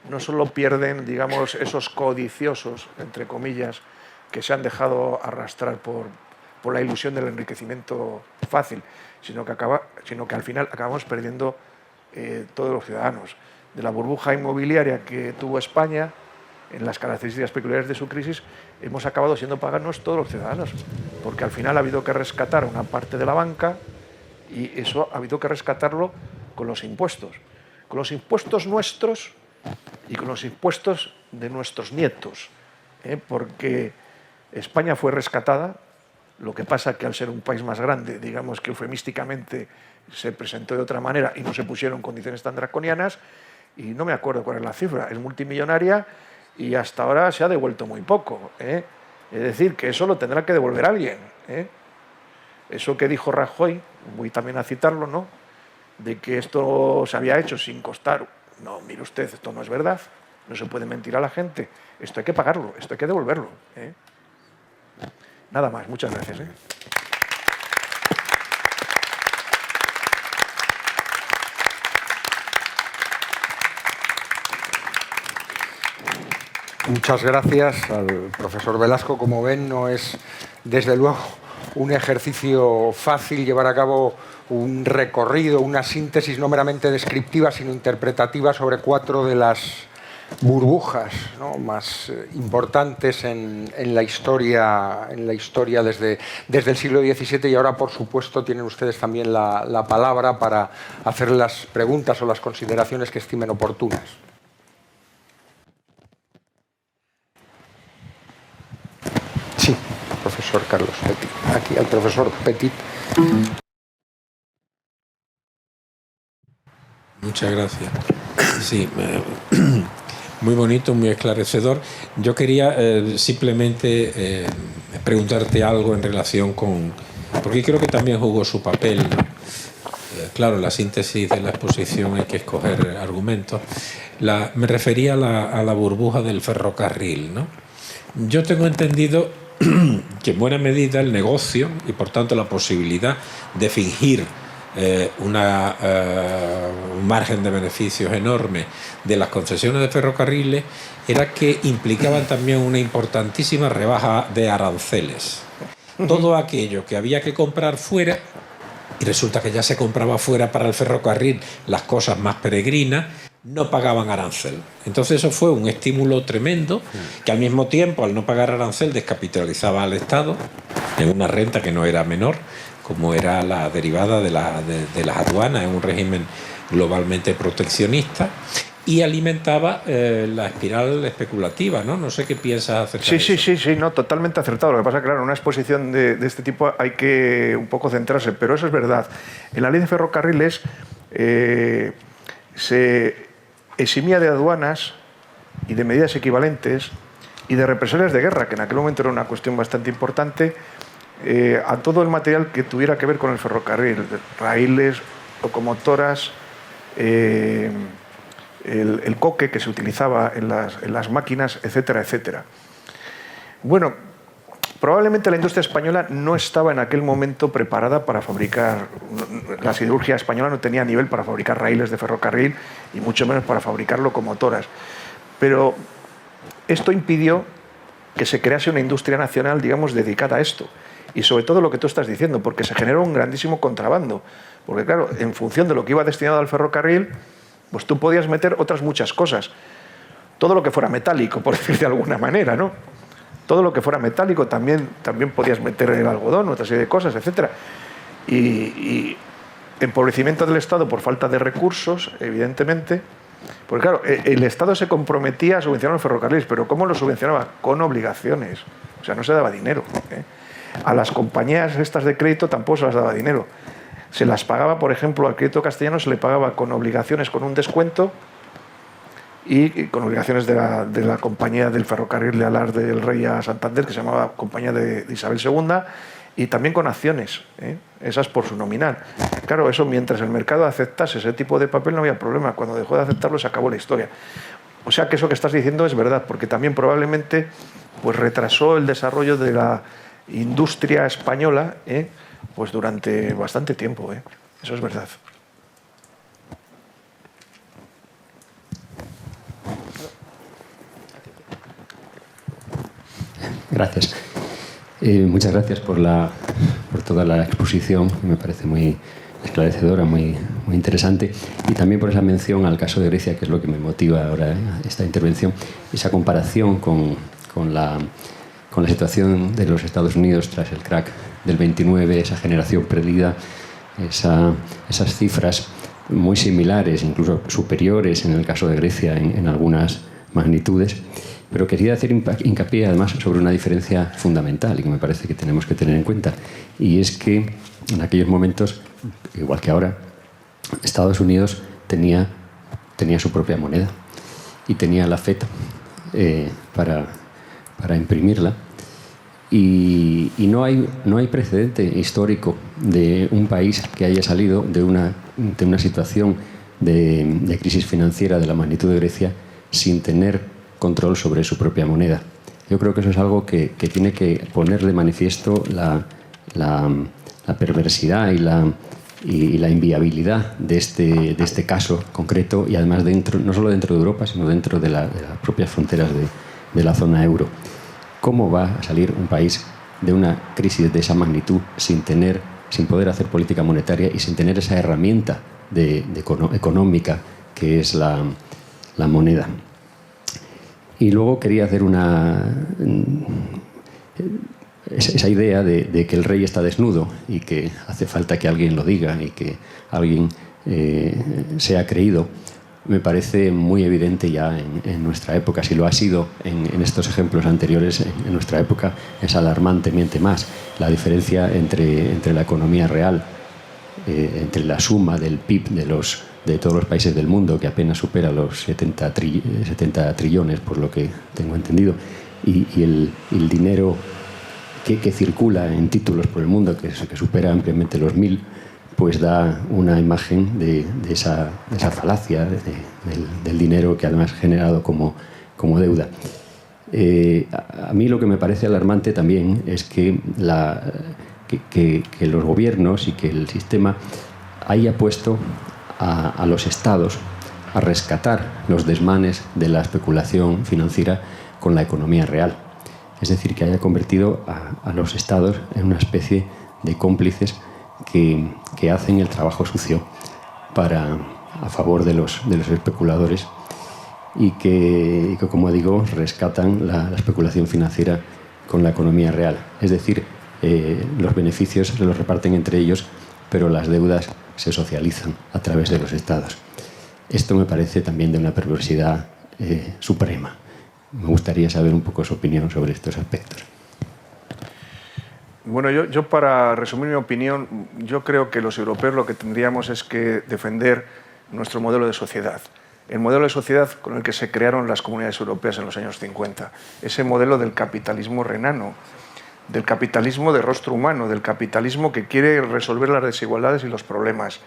no solo pierden, digamos, esos codiciosos, entre comillas, que se han dejado arrastrar por la ilusión del enriquecimiento fácil, sino que al final acabamos perdiendo todos los ciudadanos. De la burbuja inmobiliaria que tuvo España, en las características peculiares de su crisis, hemos acabado siendo paganos todos los ciudadanos, porque al final ha habido que rescatar una parte de la banca, y eso ha habido que rescatarlo con los impuestos nuestros y con los impuestos de nuestros nietos, porque España fue rescatada. Lo que pasa que al ser un país más grande, digamos que eufemísticamente se presentó de otra manera y no se pusieron condiciones tan draconianas, y no me acuerdo cuál es la cifra, es multimillonaria y hasta ahora se ha devuelto muy poco. Es decir, que eso lo tendrá que devolver alguien, ¿eh? Eso que dijo Rajoy, voy también a citarlo, ¿no?, de que esto se había hecho sin costar. No, mire usted, esto no es verdad. No se puede mentir a la gente. Esto hay que pagarlo, esto hay que devolverlo, ¿eh? Nada más, muchas gracias, ¿eh? Muchas gracias al profesor Velasco. Como ven, no es desde luego un ejercicio fácil llevar a cabo un recorrido, una síntesis no meramente descriptiva, sino interpretativa sobre 4 de las burbujas, ¿no?, más importantes en la historia desde el siglo XVII. Y ahora, por supuesto, tienen ustedes también la palabra para hacer las preguntas o las consideraciones que estimen oportunas. Sí, profesor Carlos Petit. Aquí al profesor Petit. Muchas gracias. Sí, muy bonito, muy esclarecedor. Yo quería simplemente preguntarte algo en relación con... Porque creo que también jugó su papel, ¿no? Claro, en la síntesis de la exposición hay que escoger argumentos. Me refería a la burbuja del ferrocarril, ¿no? Yo tengo entendido que en buena medida el negocio y por tanto la posibilidad de fingir un margen de beneficios enorme de las concesiones de ferrocarriles era que implicaban también una importantísima rebaja de aranceles. Todo aquello que había que comprar fuera, y resulta que ya se compraba fuera para el ferrocarril las cosas más peregrinas, no pagaban arancel. Entonces eso fue un estímulo tremendo que al mismo tiempo, al no pagar arancel, descapitalizaba al Estado en una renta que no era menor, como era la derivada de las aduanas en un régimen globalmente proteccionista, y alimentaba la espiral especulativa, ¿no? No sé qué piensas acerca de eso. Sí, no, totalmente acertado. Lo que pasa es que, claro, en una exposición de este tipo hay que un poco centrarse, pero eso es verdad. En la ley de ferrocarriles se eximía de aduanas y de medidas equivalentes y de represalias de guerra, que en aquel momento era una cuestión bastante importante, a todo el material que tuviera que ver con el ferrocarril, raíles, locomotoras, el coque que se utilizaba en las máquinas, etcétera, etcétera. Bueno, probablemente la industria española no estaba en aquel momento preparada para fabricar, la siderurgia española no tenía nivel para fabricar raíles de ferrocarril y mucho menos para fabricar locomotoras. Pero esto impidió que se crease una industria nacional, digamos, dedicada a esto. Y sobre todo lo que tú estás diciendo, porque se generó un grandísimo contrabando. Porque claro, en función de lo que iba destinado al ferrocarril, pues tú podías meter otras muchas cosas. Todo lo que fuera metálico, por decir de alguna manera, ¿no? Todo lo que fuera metálico también podías meter el algodón, otra serie de cosas, etc. Y empobrecimiento del Estado por falta de recursos, evidentemente. Porque claro, el Estado se comprometía a subvencionar los ferrocarriles, pero ¿cómo lo subvencionaba? Con obligaciones. O sea, no se daba dinero, ¿eh? A las compañías estas de crédito tampoco se las daba dinero. Se las pagaba, por ejemplo, al crédito castellano se le pagaba con obligaciones, con un descuento, y con obligaciones de la compañía del ferrocarril de Alar del Rey a Santander, que se llamaba Compañía de Isabel II, y también con acciones, esas por su nominal. Claro, eso mientras el mercado aceptase ese tipo de papel no había problema. Cuando dejó de aceptarlo se acabó la historia. O sea que eso que estás diciendo es verdad, porque también probablemente pues retrasó el desarrollo de la industria española pues durante bastante tiempo. Eso es verdad. Gracias. Muchas gracias por toda la exposición, que me parece muy esclarecedora, muy interesante, y también por esa mención al caso de Grecia, que es lo que me motiva ahora esta intervención, esa comparación con la situación de los Estados Unidos tras el crack del 29, esa generación perdida, esas cifras muy similares, incluso superiores en el caso de Grecia en algunas magnitudes. Pero quería hacer hincapié además sobre una diferencia fundamental y que me parece que tenemos que tener en cuenta, y es que en aquellos momentos, igual que ahora, Estados Unidos tenía su propia moneda y tenía la FED para imprimirla, Y no hay precedente histórico de un país que haya salido de una situación de crisis financiera de la magnitud de Grecia sin tener control sobre su propia moneda. Yo creo que eso es algo que tiene que poner de manifiesto la perversidad y la inviabilidad de este caso concreto, y además no solo dentro de Europa, sino dentro de las propias fronteras de la zona euro. ¿Cómo va a salir un país de una crisis de esa magnitud sin poder hacer política monetaria y sin tener esa herramienta económica que es la moneda? Y luego quería hacer esa idea de que el rey está desnudo y que hace falta que alguien lo diga y que alguien sea creído. Me parece muy evidente ya en nuestra época. Si lo ha sido en estos ejemplos anteriores, en nuestra época es alarmantemente más. La diferencia entre la economía real, entre la suma del PIB de todos los países del mundo, que apenas supera los 70 trillones, por lo que tengo entendido, y el dinero que circula en títulos por el mundo, que supera ampliamente los 1.000, pues da una imagen de esa falacia del dinero que además es generado como deuda. A mí lo que me parece alarmante también es que los gobiernos y que el sistema haya puesto a los estados a rescatar los desmanes de la especulación financiera con la economía real. Es decir, que haya convertido a los estados en una especie de cómplices que hacen el trabajo sucio a favor de los especuladores y que, como digo, rescatan la especulación financiera con la economía real. Es decir, los beneficios se los reparten entre ellos, pero las deudas se socializan a través de los estados. Esto me parece también de una perversidad suprema. Me gustaría saber un poco su opinión sobre estos aspectos. Bueno, yo para resumir mi opinión, yo creo que los europeos lo que tendríamos es que defender nuestro modelo de sociedad. El modelo de sociedad con el que se crearon las comunidades europeas en los años 50. Ese modelo del capitalismo renano, del capitalismo de rostro humano, del capitalismo que quiere resolver las desigualdades y los problemas.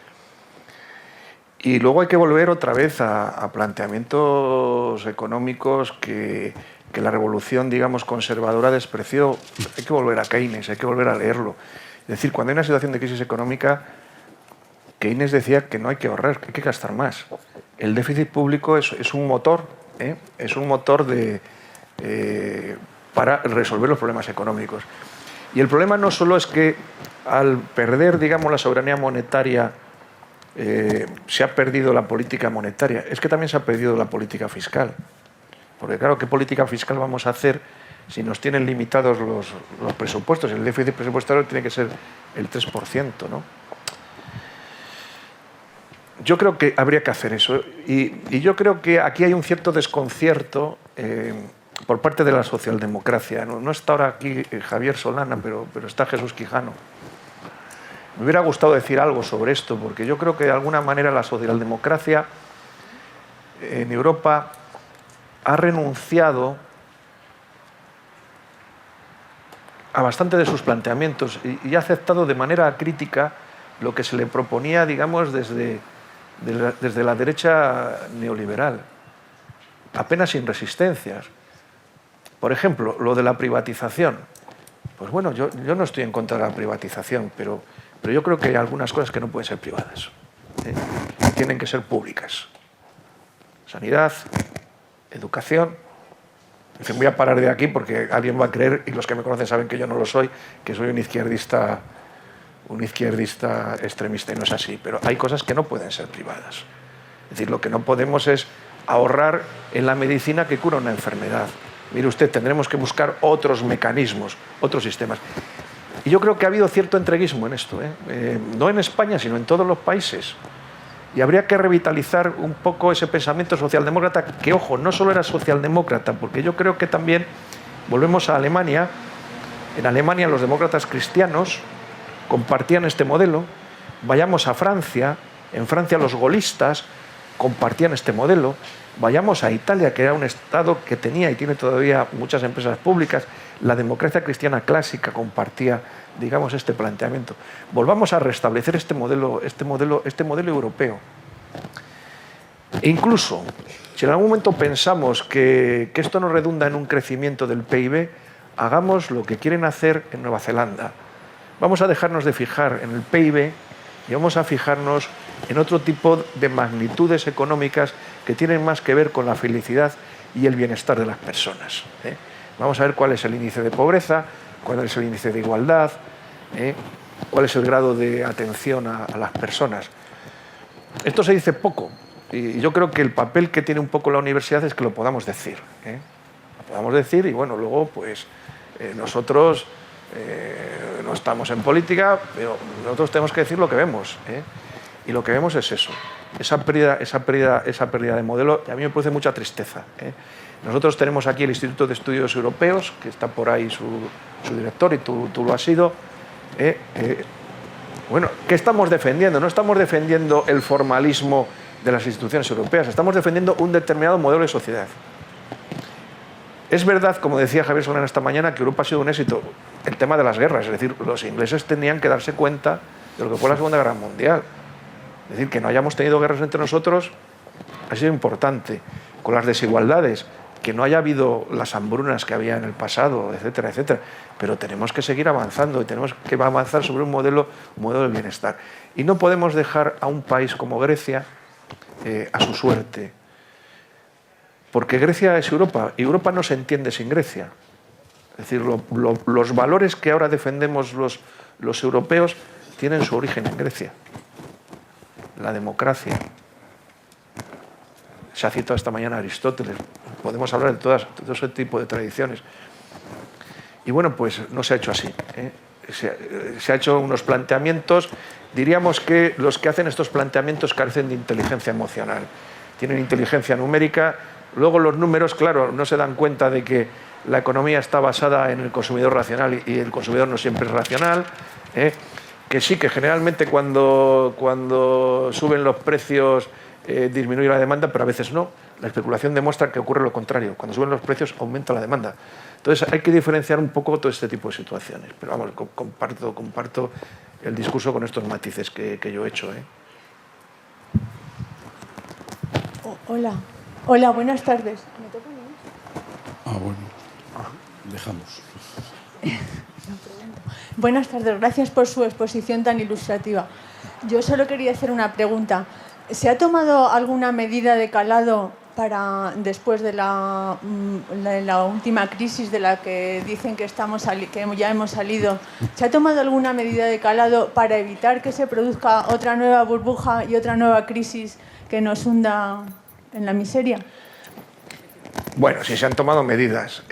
Y luego hay que volver otra vez a planteamientos económicos que la revolución, digamos, conservadora despreció. Hay que volver a Keynes, hay que volver a leerlo. Es decir, cuando hay una situación de crisis económica, Keynes decía que no hay que ahorrar, que hay que gastar más. El déficit público es un motor, es un motor para resolver los problemas económicos. Y el problema no solo es que al perder, digamos, la soberanía monetaria se ha perdido la política monetaria, es que también se ha perdido la política fiscal. Porque claro, ¿qué política fiscal vamos a hacer si nos tienen limitados los presupuestos? El déficit presupuestario tiene que ser el 3%, ¿no? Yo creo que habría que hacer eso. Y yo creo que aquí hay un cierto desconcierto por parte de la socialdemocracia. No está ahora aquí Javier Solana, pero está Jesús Quijano. Me hubiera gustado decir algo sobre esto, porque yo creo que de alguna manera la socialdemocracia en Europa ha renunciado a bastante de sus planteamientos y ha aceptado de manera crítica lo que se le proponía, digamos, desde la derecha neoliberal, apenas sin resistencias. Por ejemplo, lo de la privatización. Pues bueno, yo no estoy en contra de la privatización, pero yo creo que hay algunas cosas que no pueden ser privadas. Tienen que ser públicas. Sanidad, educación. En fin, voy a parar de aquí porque alguien va a creer, y los que me conocen saben que yo no lo soy, que soy un izquierdista extremista, y no es así. Pero hay cosas que no pueden ser privadas. Es decir, lo que no podemos es ahorrar en la medicina que cura una enfermedad. Mire usted, tendremos que buscar otros mecanismos, otros sistemas. Y yo creo que ha habido cierto entreguismo en esto, no en España, sino en todos los países. Y habría que revitalizar un poco ese pensamiento socialdemócrata, que, ojo, no solo era socialdemócrata, porque yo creo que también, volvemos a Alemania, en Alemania los demócratas cristianos compartían este modelo. Vayamos a Francia, en Francia los gaullistas compartían este modelo. Vayamos a Italia, que era un Estado que tenía y tiene todavía muchas empresas públicas. La democracia cristiana clásica compartía, digamos, este planteamiento. Volvamos a restablecer este modelo europeo. E incluso, si en algún momento pensamos que esto no redunda en un crecimiento del PIB, hagamos lo que quieren hacer en Nueva Zelanda. Vamos a dejarnos de fijar en el PIB y vamos a fijarnos en otro tipo de magnitudes económicas que tienen más que ver con la felicidad y el bienestar de las personas. Vamos a ver cuál es el índice de pobreza, cuál es el índice de igualdad, cuál es el grado de atención a las personas. Esto se dice poco y yo creo que el papel que tiene un poco la universidad es que lo podamos decir. Lo podamos decir y bueno, luego pues nosotros no estamos en política, pero nosotros tenemos que decir lo que vemos. Y lo que vemos es eso, esa pérdida de modelo, y a mí me produce mucha tristeza. Nosotros tenemos aquí el Instituto de Estudios Europeos, que está por ahí su director, y tú lo has sido. Bueno, ¿qué estamos defendiendo? No estamos defendiendo el formalismo de las instituciones europeas, estamos defendiendo un determinado modelo de sociedad. Es verdad, como decía Javier Solana esta mañana, que Europa ha sido un éxito. El tema de las guerras, es decir, los ingleses tenían que darse cuenta de lo que fue la Segunda Guerra Mundial. Es decir, que no hayamos tenido guerras entre nosotros ha sido importante. Con las desigualdades, que no haya habido las hambrunas que había en el pasado, etcétera, etcétera. Pero tenemos que seguir avanzando y tenemos que avanzar sobre un modelo de bienestar. Y no podemos dejar a un país como Grecia a su suerte. Porque Grecia es Europa y Europa no se entiende sin Grecia. Es decir, los valores que ahora defendemos los europeos tienen su origen en Grecia. La democracia. Se ha citado esta mañana Aristóteles. Podemos hablar de todo ese tipo de tradiciones. Y bueno, pues no se ha hecho así. Se ha hecho unos planteamientos. Diríamos que los que hacen estos planteamientos carecen de inteligencia emocional. Tienen inteligencia numérica. Luego los números, claro, no se dan cuenta de que la economía está basada en el consumidor racional y el consumidor no siempre es racional. Que sí, que generalmente cuando suben los precios disminuye la demanda, pero a veces no. La especulación demuestra que ocurre lo contrario. Cuando suben los precios aumenta la demanda. Entonces hay que diferenciar un poco todo este tipo de situaciones. Pero vamos, comparto el discurso con estos matices que yo he hecho. Hola, buenas tardes. ¿Me toca a mí? Bueno, dejamos. Buenas tardes, gracias por su exposición tan ilustrativa. Yo solo quería hacer una pregunta. ¿Se ha tomado alguna medida de calado para después de la última crisis de la que dicen que ya hemos salido? ¿Se ha tomado alguna medida de calado para evitar que se produzca otra nueva burbuja y otra nueva crisis que nos hunda en la miseria? Bueno, sí se han tomado medidas.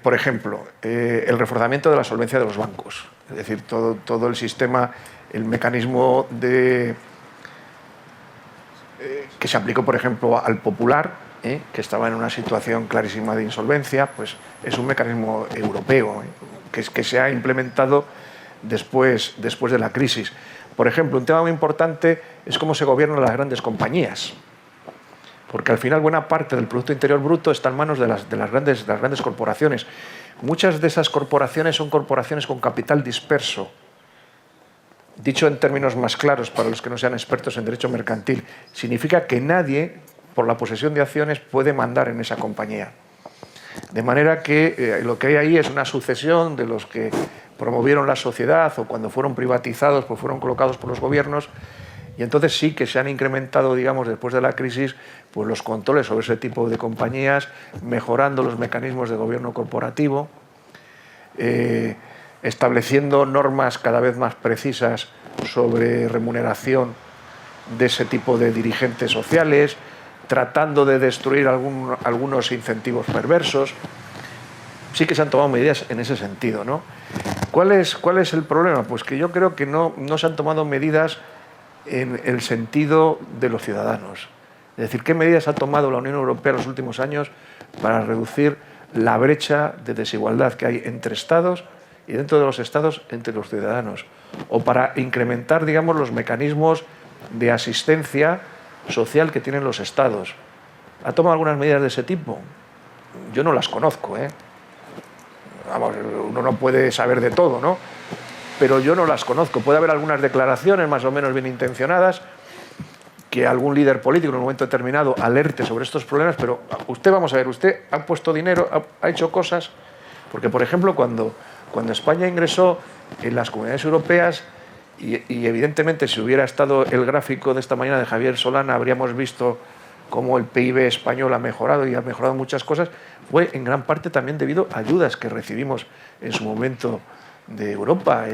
Por ejemplo, el reforzamiento de la solvencia de los bancos. Es decir, todo el sistema, el mecanismo que se aplicó, por ejemplo, al Popular, que estaba en una situación clarísima de insolvencia, pues es un mecanismo europeo que se ha implementado después de la crisis. Por ejemplo, un tema muy importante es cómo se gobiernan las grandes compañías. Porque al final buena parte del Producto Interior Bruto está en manos de las grandes corporaciones. Muchas de esas corporaciones son corporaciones con capital disperso. Dicho en términos más claros para los que no sean expertos en derecho mercantil, significa que nadie, por la posesión de acciones, puede mandar en esa compañía. De manera que lo que hay ahí es una sucesión de los que promovieron la sociedad o cuando fueron privatizados, pues fueron colocados por los gobiernos. Y entonces sí que se han incrementado, digamos, después de la crisis, pues los controles sobre ese tipo de compañías, mejorando los mecanismos de gobierno corporativo, estableciendo normas cada vez más precisas sobre remuneración de ese tipo de dirigentes sociales, tratando de destruir algunos incentivos perversos. Sí que se han tomado medidas en ese sentido, ¿no? ¿Cuál es el problema? Pues que yo creo que no se han tomado medidas en el sentido de los ciudadanos. Es decir, ¿qué medidas ha tomado la Unión Europea en los últimos años para reducir la brecha de desigualdad que hay entre Estados y dentro de los Estados entre los ciudadanos? O para incrementar, digamos, los mecanismos de asistencia social que tienen los estados. ¿Ha tomado algunas medidas de ese tipo? Yo no las conozco, ¿eh? Vamos, uno no puede saber de todo, ¿no? Pero yo no las conozco. Puede haber algunas declaraciones más o menos bien intencionadas, que algún líder político en un momento determinado alerte sobre estos problemas, pero usted, vamos a ver, usted ha puesto dinero, ha hecho cosas, porque por ejemplo cuando España ingresó en las comunidades europeas, y evidentemente si hubiera estado el gráfico de esta mañana de Javier Solana, habríamos visto cómo el PIB español ha mejorado y ha mejorado muchas cosas, fue en gran parte también debido a ayudas que recibimos en su momento de Europa,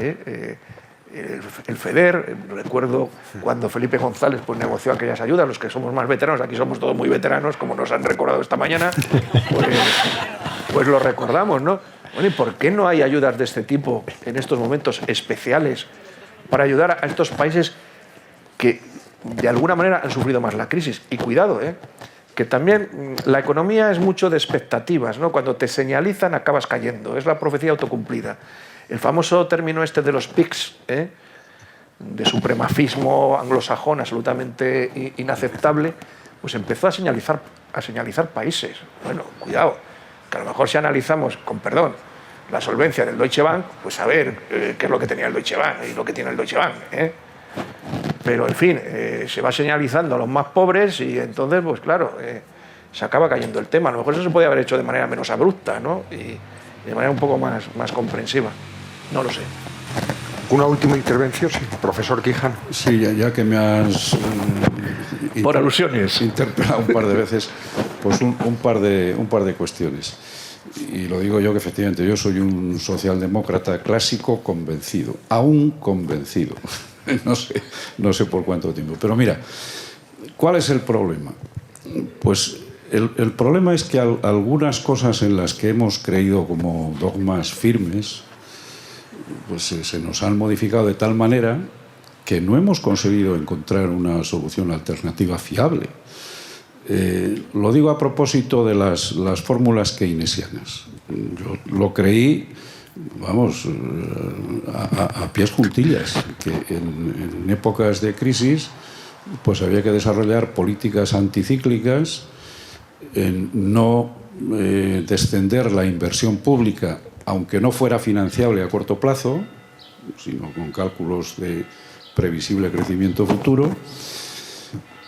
el FEDER, recuerdo cuando Felipe González pues negoció aquellas ayudas, los que somos más veteranos, aquí somos todos muy veteranos, como nos han recordado esta mañana, pues lo recordamos, ¿no? Bueno, ¿y por qué no hay ayudas de este tipo en estos momentos especiales para ayudar a estos países que de alguna manera han sufrido más la crisis? Y cuidado, que también la economía es mucho de expectativas, ¿no? Cuando te señalizan acabas cayendo, es la profecía autocumplida. El famoso término este de los PIGS, de supremacismo anglosajón absolutamente inaceptable, pues empezó a señalizar países. Bueno, cuidado, que a lo mejor si analizamos, con perdón, la solvencia del Deutsche Bank, pues a ver qué es lo que tenía el Deutsche Bank y lo que tiene el Deutsche Bank, Pero, en fin, se va señalizando a los más pobres y entonces, pues claro, se acaba cayendo el tema. A lo mejor eso se podía haber hecho de manera menos abrupta, ¿no? Y de manera un poco más comprensiva. No lo sé. Una última intervención, sí, profesor Quijano. Sí, ya que me has por alusiones interpelado un par de veces, pues un par de cuestiones. Y lo digo yo que efectivamente yo soy un socialdemócrata clásico convencido, aún convencido. No sé por cuánto tiempo. Pero mira, ¿cuál es el problema? Pues el problema es que algunas cosas en las que hemos creído como dogmas firmes, pues se nos han modificado de tal manera que no hemos conseguido encontrar una solución alternativa fiable. Lo digo a propósito de las fórmulas keynesianas. Yo lo creí, vamos, a pies juntillas, que en épocas de crisis pues había que desarrollar políticas anticíclicas, no descender la inversión pública, aunque no fuera financiable a corto plazo, sino con cálculos de previsible crecimiento futuro,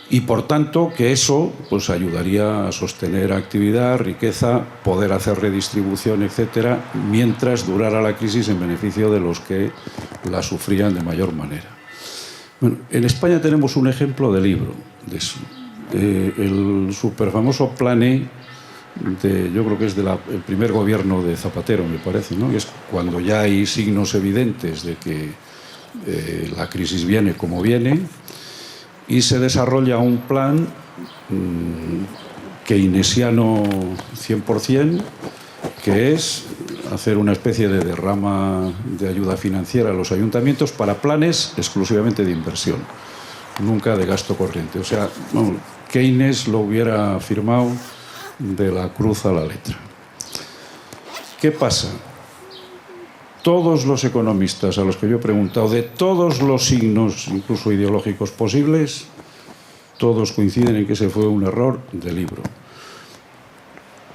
y por tanto que eso pues ayudaría a sostener actividad, riqueza, poder hacer redistribución, etcétera, mientras durara la crisis en beneficio de los que la sufrían de mayor manera. Bueno, en España tenemos un ejemplo de libro de eso. El superfamoso Plan E, yo creo que es el primer gobierno de Zapatero, me parece, ¿no? Y es cuando ya hay signos evidentes de que la crisis viene como viene, y se desarrolla un plan keynesiano 100%, que es hacer una especie de derrama de ayuda financiera a los ayuntamientos para planes exclusivamente de inversión, nunca de gasto corriente. O sea, bueno, Keynes lo hubiera firmado de la cruz a la letra. ¿Qué pasa? Todos los economistas a los que yo he preguntado, de todos los signos, incluso ideológicos posibles, todos coinciden en que ese fue un error de libro.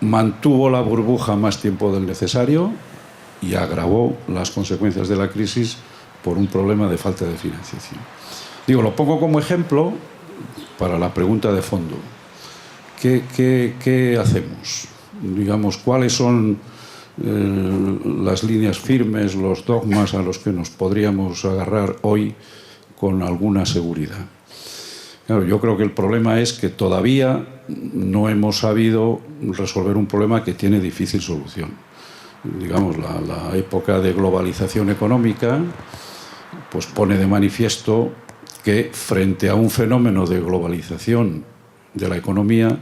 Mantuvo la burbuja más tiempo del necesario y agravó las consecuencias de la crisis por un problema de falta de financiación. Digo, lo pongo como ejemplo para la pregunta de fondo. ¿Qué hacemos? Digamos, ¿cuáles son las líneas firmes, los dogmas a los que nos podríamos agarrar hoy con alguna seguridad? Claro, yo creo que el problema es que todavía no hemos sabido resolver un problema que tiene difícil solución. Digamos, la época de globalización económica pues pone de manifiesto que frente a un fenómeno de globalización de la economía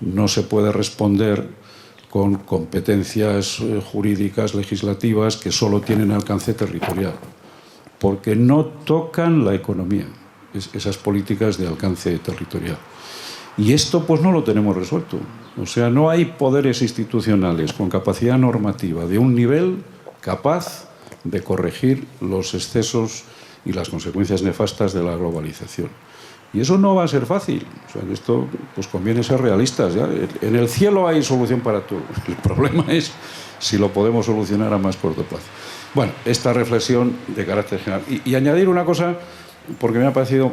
no se puede responder con competencias jurídicas, legislativas, que solo tienen alcance territorial, porque no tocan la economía, esas políticas de alcance territorial. Y esto pues no lo tenemos resuelto. O sea, no hay poderes institucionales con capacidad normativa de un nivel capaz de corregir los excesos y las consecuencias nefastas de la globalización. Y eso no va a ser fácil. O sea, en esto pues conviene ser realistas. ¿Ya? En el cielo hay solución para todo. El problema es si lo podemos solucionar a más corto plazo. Bueno, esta reflexión de carácter general. Y añadir una cosa, porque me ha parecido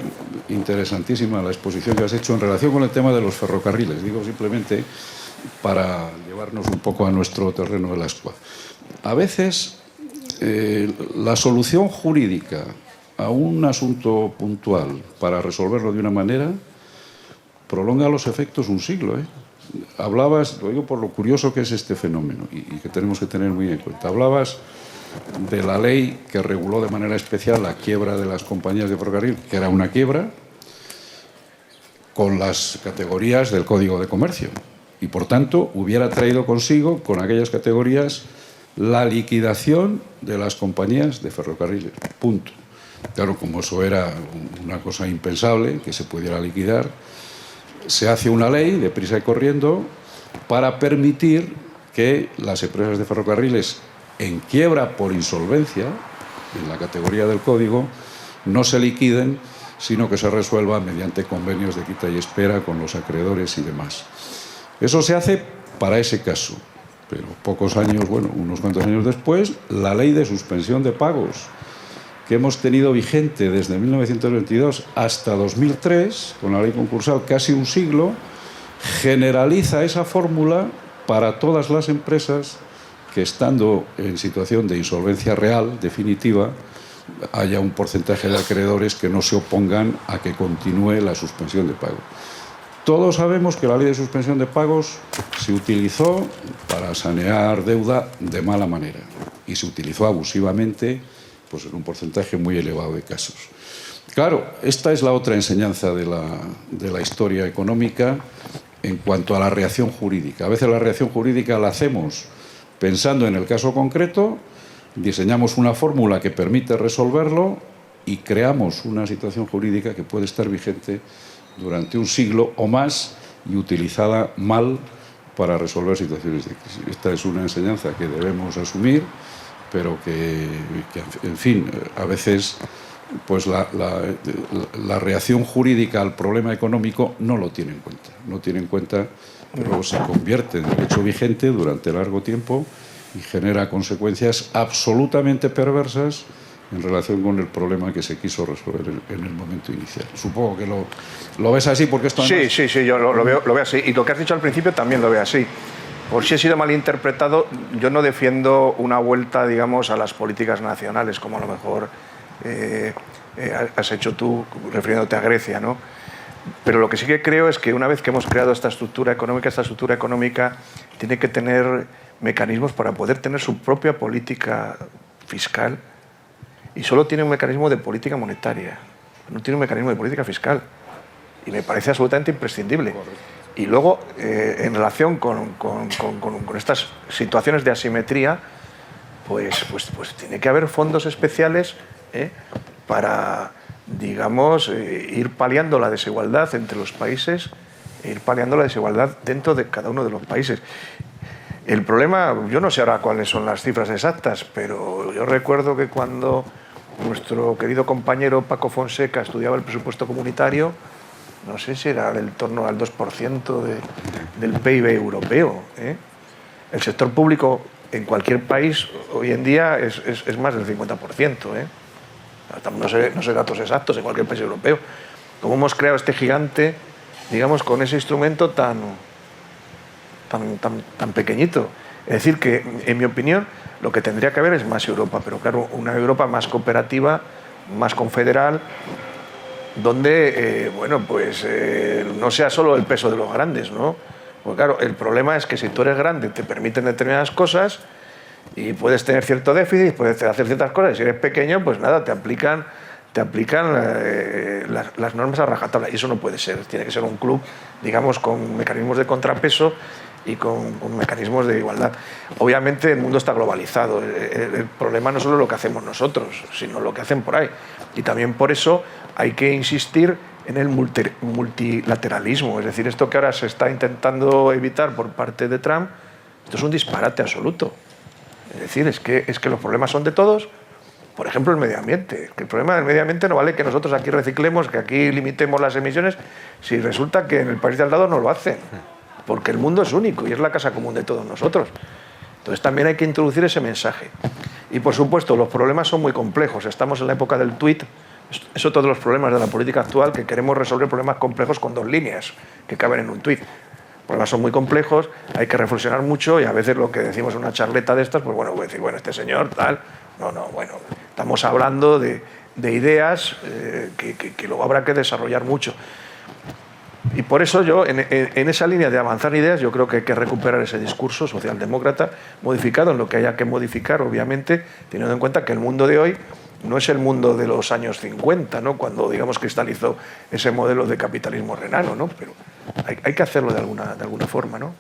interesantísima la exposición que has hecho en relación con el tema de los ferrocarriles. Digo simplemente para llevarnos un poco a nuestro terreno de la escuadra. A veces la solución jurídica a un asunto puntual para resolverlo de una manera prolonga los efectos un siglo. Hablabas, lo digo por lo curioso que es este fenómeno y que tenemos que tener muy en cuenta. Hablabas de la ley que reguló de manera especial la quiebra de las compañías de ferrocarril, que era una quiebra, con las categorías del Código de Comercio. Y, por tanto, hubiera traído consigo, con aquellas categorías, la liquidación de las compañías de ferrocarriles. Punto. Claro, como eso era una cosa impensable, que se pudiera liquidar, se hace una ley, deprisa y corriendo, para permitir que las empresas de ferrocarriles en quiebra por insolvencia, en la categoría del Código, no se liquiden, sino que se resuelva mediante convenios de quita y espera con los acreedores y demás. Eso se hace para ese caso, pero pocos años, bueno, unos cuantos años después, la ley de suspensión de pagos, que hemos tenido vigente desde 1922 hasta 2003, con la ley concursal casi un siglo, generaliza esa fórmula para todas las empresas que, estando en situación de insolvencia real, definitiva, haya un porcentaje de acreedores que no se opongan a que continúe la suspensión de pago. Todos sabemos que la ley de suspensión de pagos se utilizó para sanear deuda de mala manera y se utilizó abusivamente, pues en un porcentaje muy elevado de casos. Claro, esta es la otra enseñanza de la historia económica en cuanto a la reacción jurídica. A veces la reacción jurídica la hacemos pensando en el caso concreto, diseñamos una fórmula que permite resolverlo y creamos una situación jurídica que puede estar vigente durante un siglo o más y utilizada mal para resolver situaciones de crisis. Esta es una enseñanza que debemos asumir, pero que en fin, a veces pues la reacción jurídica al problema económico no lo tiene en cuenta. No tiene en cuenta, pero se convierte en derecho vigente durante largo tiempo y genera consecuencias absolutamente perversas en relación con el problema que se quiso resolver en el momento inicial. Supongo que lo ves así porque esto... Sí, yo lo veo así. Y lo que has dicho al principio también lo veo así. Por si he sido malinterpretado, yo no defiendo una vuelta, digamos, a las políticas nacionales, como a lo mejor has hecho tú refiriéndote a Grecia, ¿no? Pero lo que sí que creo es que una vez que hemos creado esta estructura económica tiene que tener mecanismos para poder tener su propia política fiscal, y solo tiene un mecanismo de política monetaria, no tiene un mecanismo de política fiscal, y me parece absolutamente imprescindible. Y luego, en relación con estas situaciones de asimetría, pues tiene que haber fondos especiales para, digamos, ir paliando la desigualdad entre los países, ir paliando la desigualdad dentro de cada uno de los países. El problema, yo no sé ahora cuáles son las cifras exactas, pero yo recuerdo que cuando nuestro querido compañero Paco Fonseca estudiaba el presupuesto comunitario, no sé si era del torno al 2% del PIB europeo. El sector público en cualquier país hoy en día es más del 50%. No sé datos exactos en cualquier país europeo. ¿Cómo hemos creado este gigante, digamos, con ese instrumento tan pequeñito? Es decir, que, en mi opinión, lo que tendría que haber es más Europa, pero claro, una Europa más cooperativa, más confederal, donde, no sea solo el peso de los grandes, ¿no? Porque claro, el problema es que si tú eres grande te permiten determinadas cosas y puedes tener cierto déficit, puedes hacer ciertas cosas, y si eres pequeño, pues nada, te aplican las normas a rajatabla, y eso no puede ser. Tiene que ser un club, digamos, con mecanismos de contrapeso y con mecanismos de igualdad. Obviamente el mundo está globalizado. El problema no solo es lo que hacemos nosotros, sino lo que hacen por ahí. Y también por eso hay que insistir en el multilateralismo. Es decir, esto que ahora se está intentando evitar por parte de Trump, esto es un disparate absoluto. Es decir, es que los problemas son de todos Por ejemplo, el medio ambiente. Que el problema del medio ambiente no vale que nosotros aquí reciclemos, que aquí limitemos las emisiones, si resulta que en el país de al lado no lo hacen. Porque el mundo es único y es la casa común de todos nosotros. Entonces también hay que introducir ese mensaje. Y por supuesto, los problemas son muy complejos. Estamos en la época del tuit. Es otro de los problemas de la política actual, que queremos resolver problemas complejos con 2 líneas que caben en un tuit. Los problemas son muy complejos, hay que reflexionar mucho y a veces lo que decimos en una charleta de estas, pues bueno, voy a decir, bueno, este señor tal... No, bueno, estamos hablando de ideas que luego habrá que desarrollar mucho. Y por eso yo, en esa línea de avanzar ideas, yo creo que hay que recuperar ese discurso socialdemócrata, modificado en lo que haya que modificar, obviamente, teniendo en cuenta que el mundo de hoy no es el mundo de los años 50, ¿no? Cuando, digamos, cristalizó ese modelo de capitalismo renano, ¿no? Pero hay que hacerlo de alguna forma, ¿no?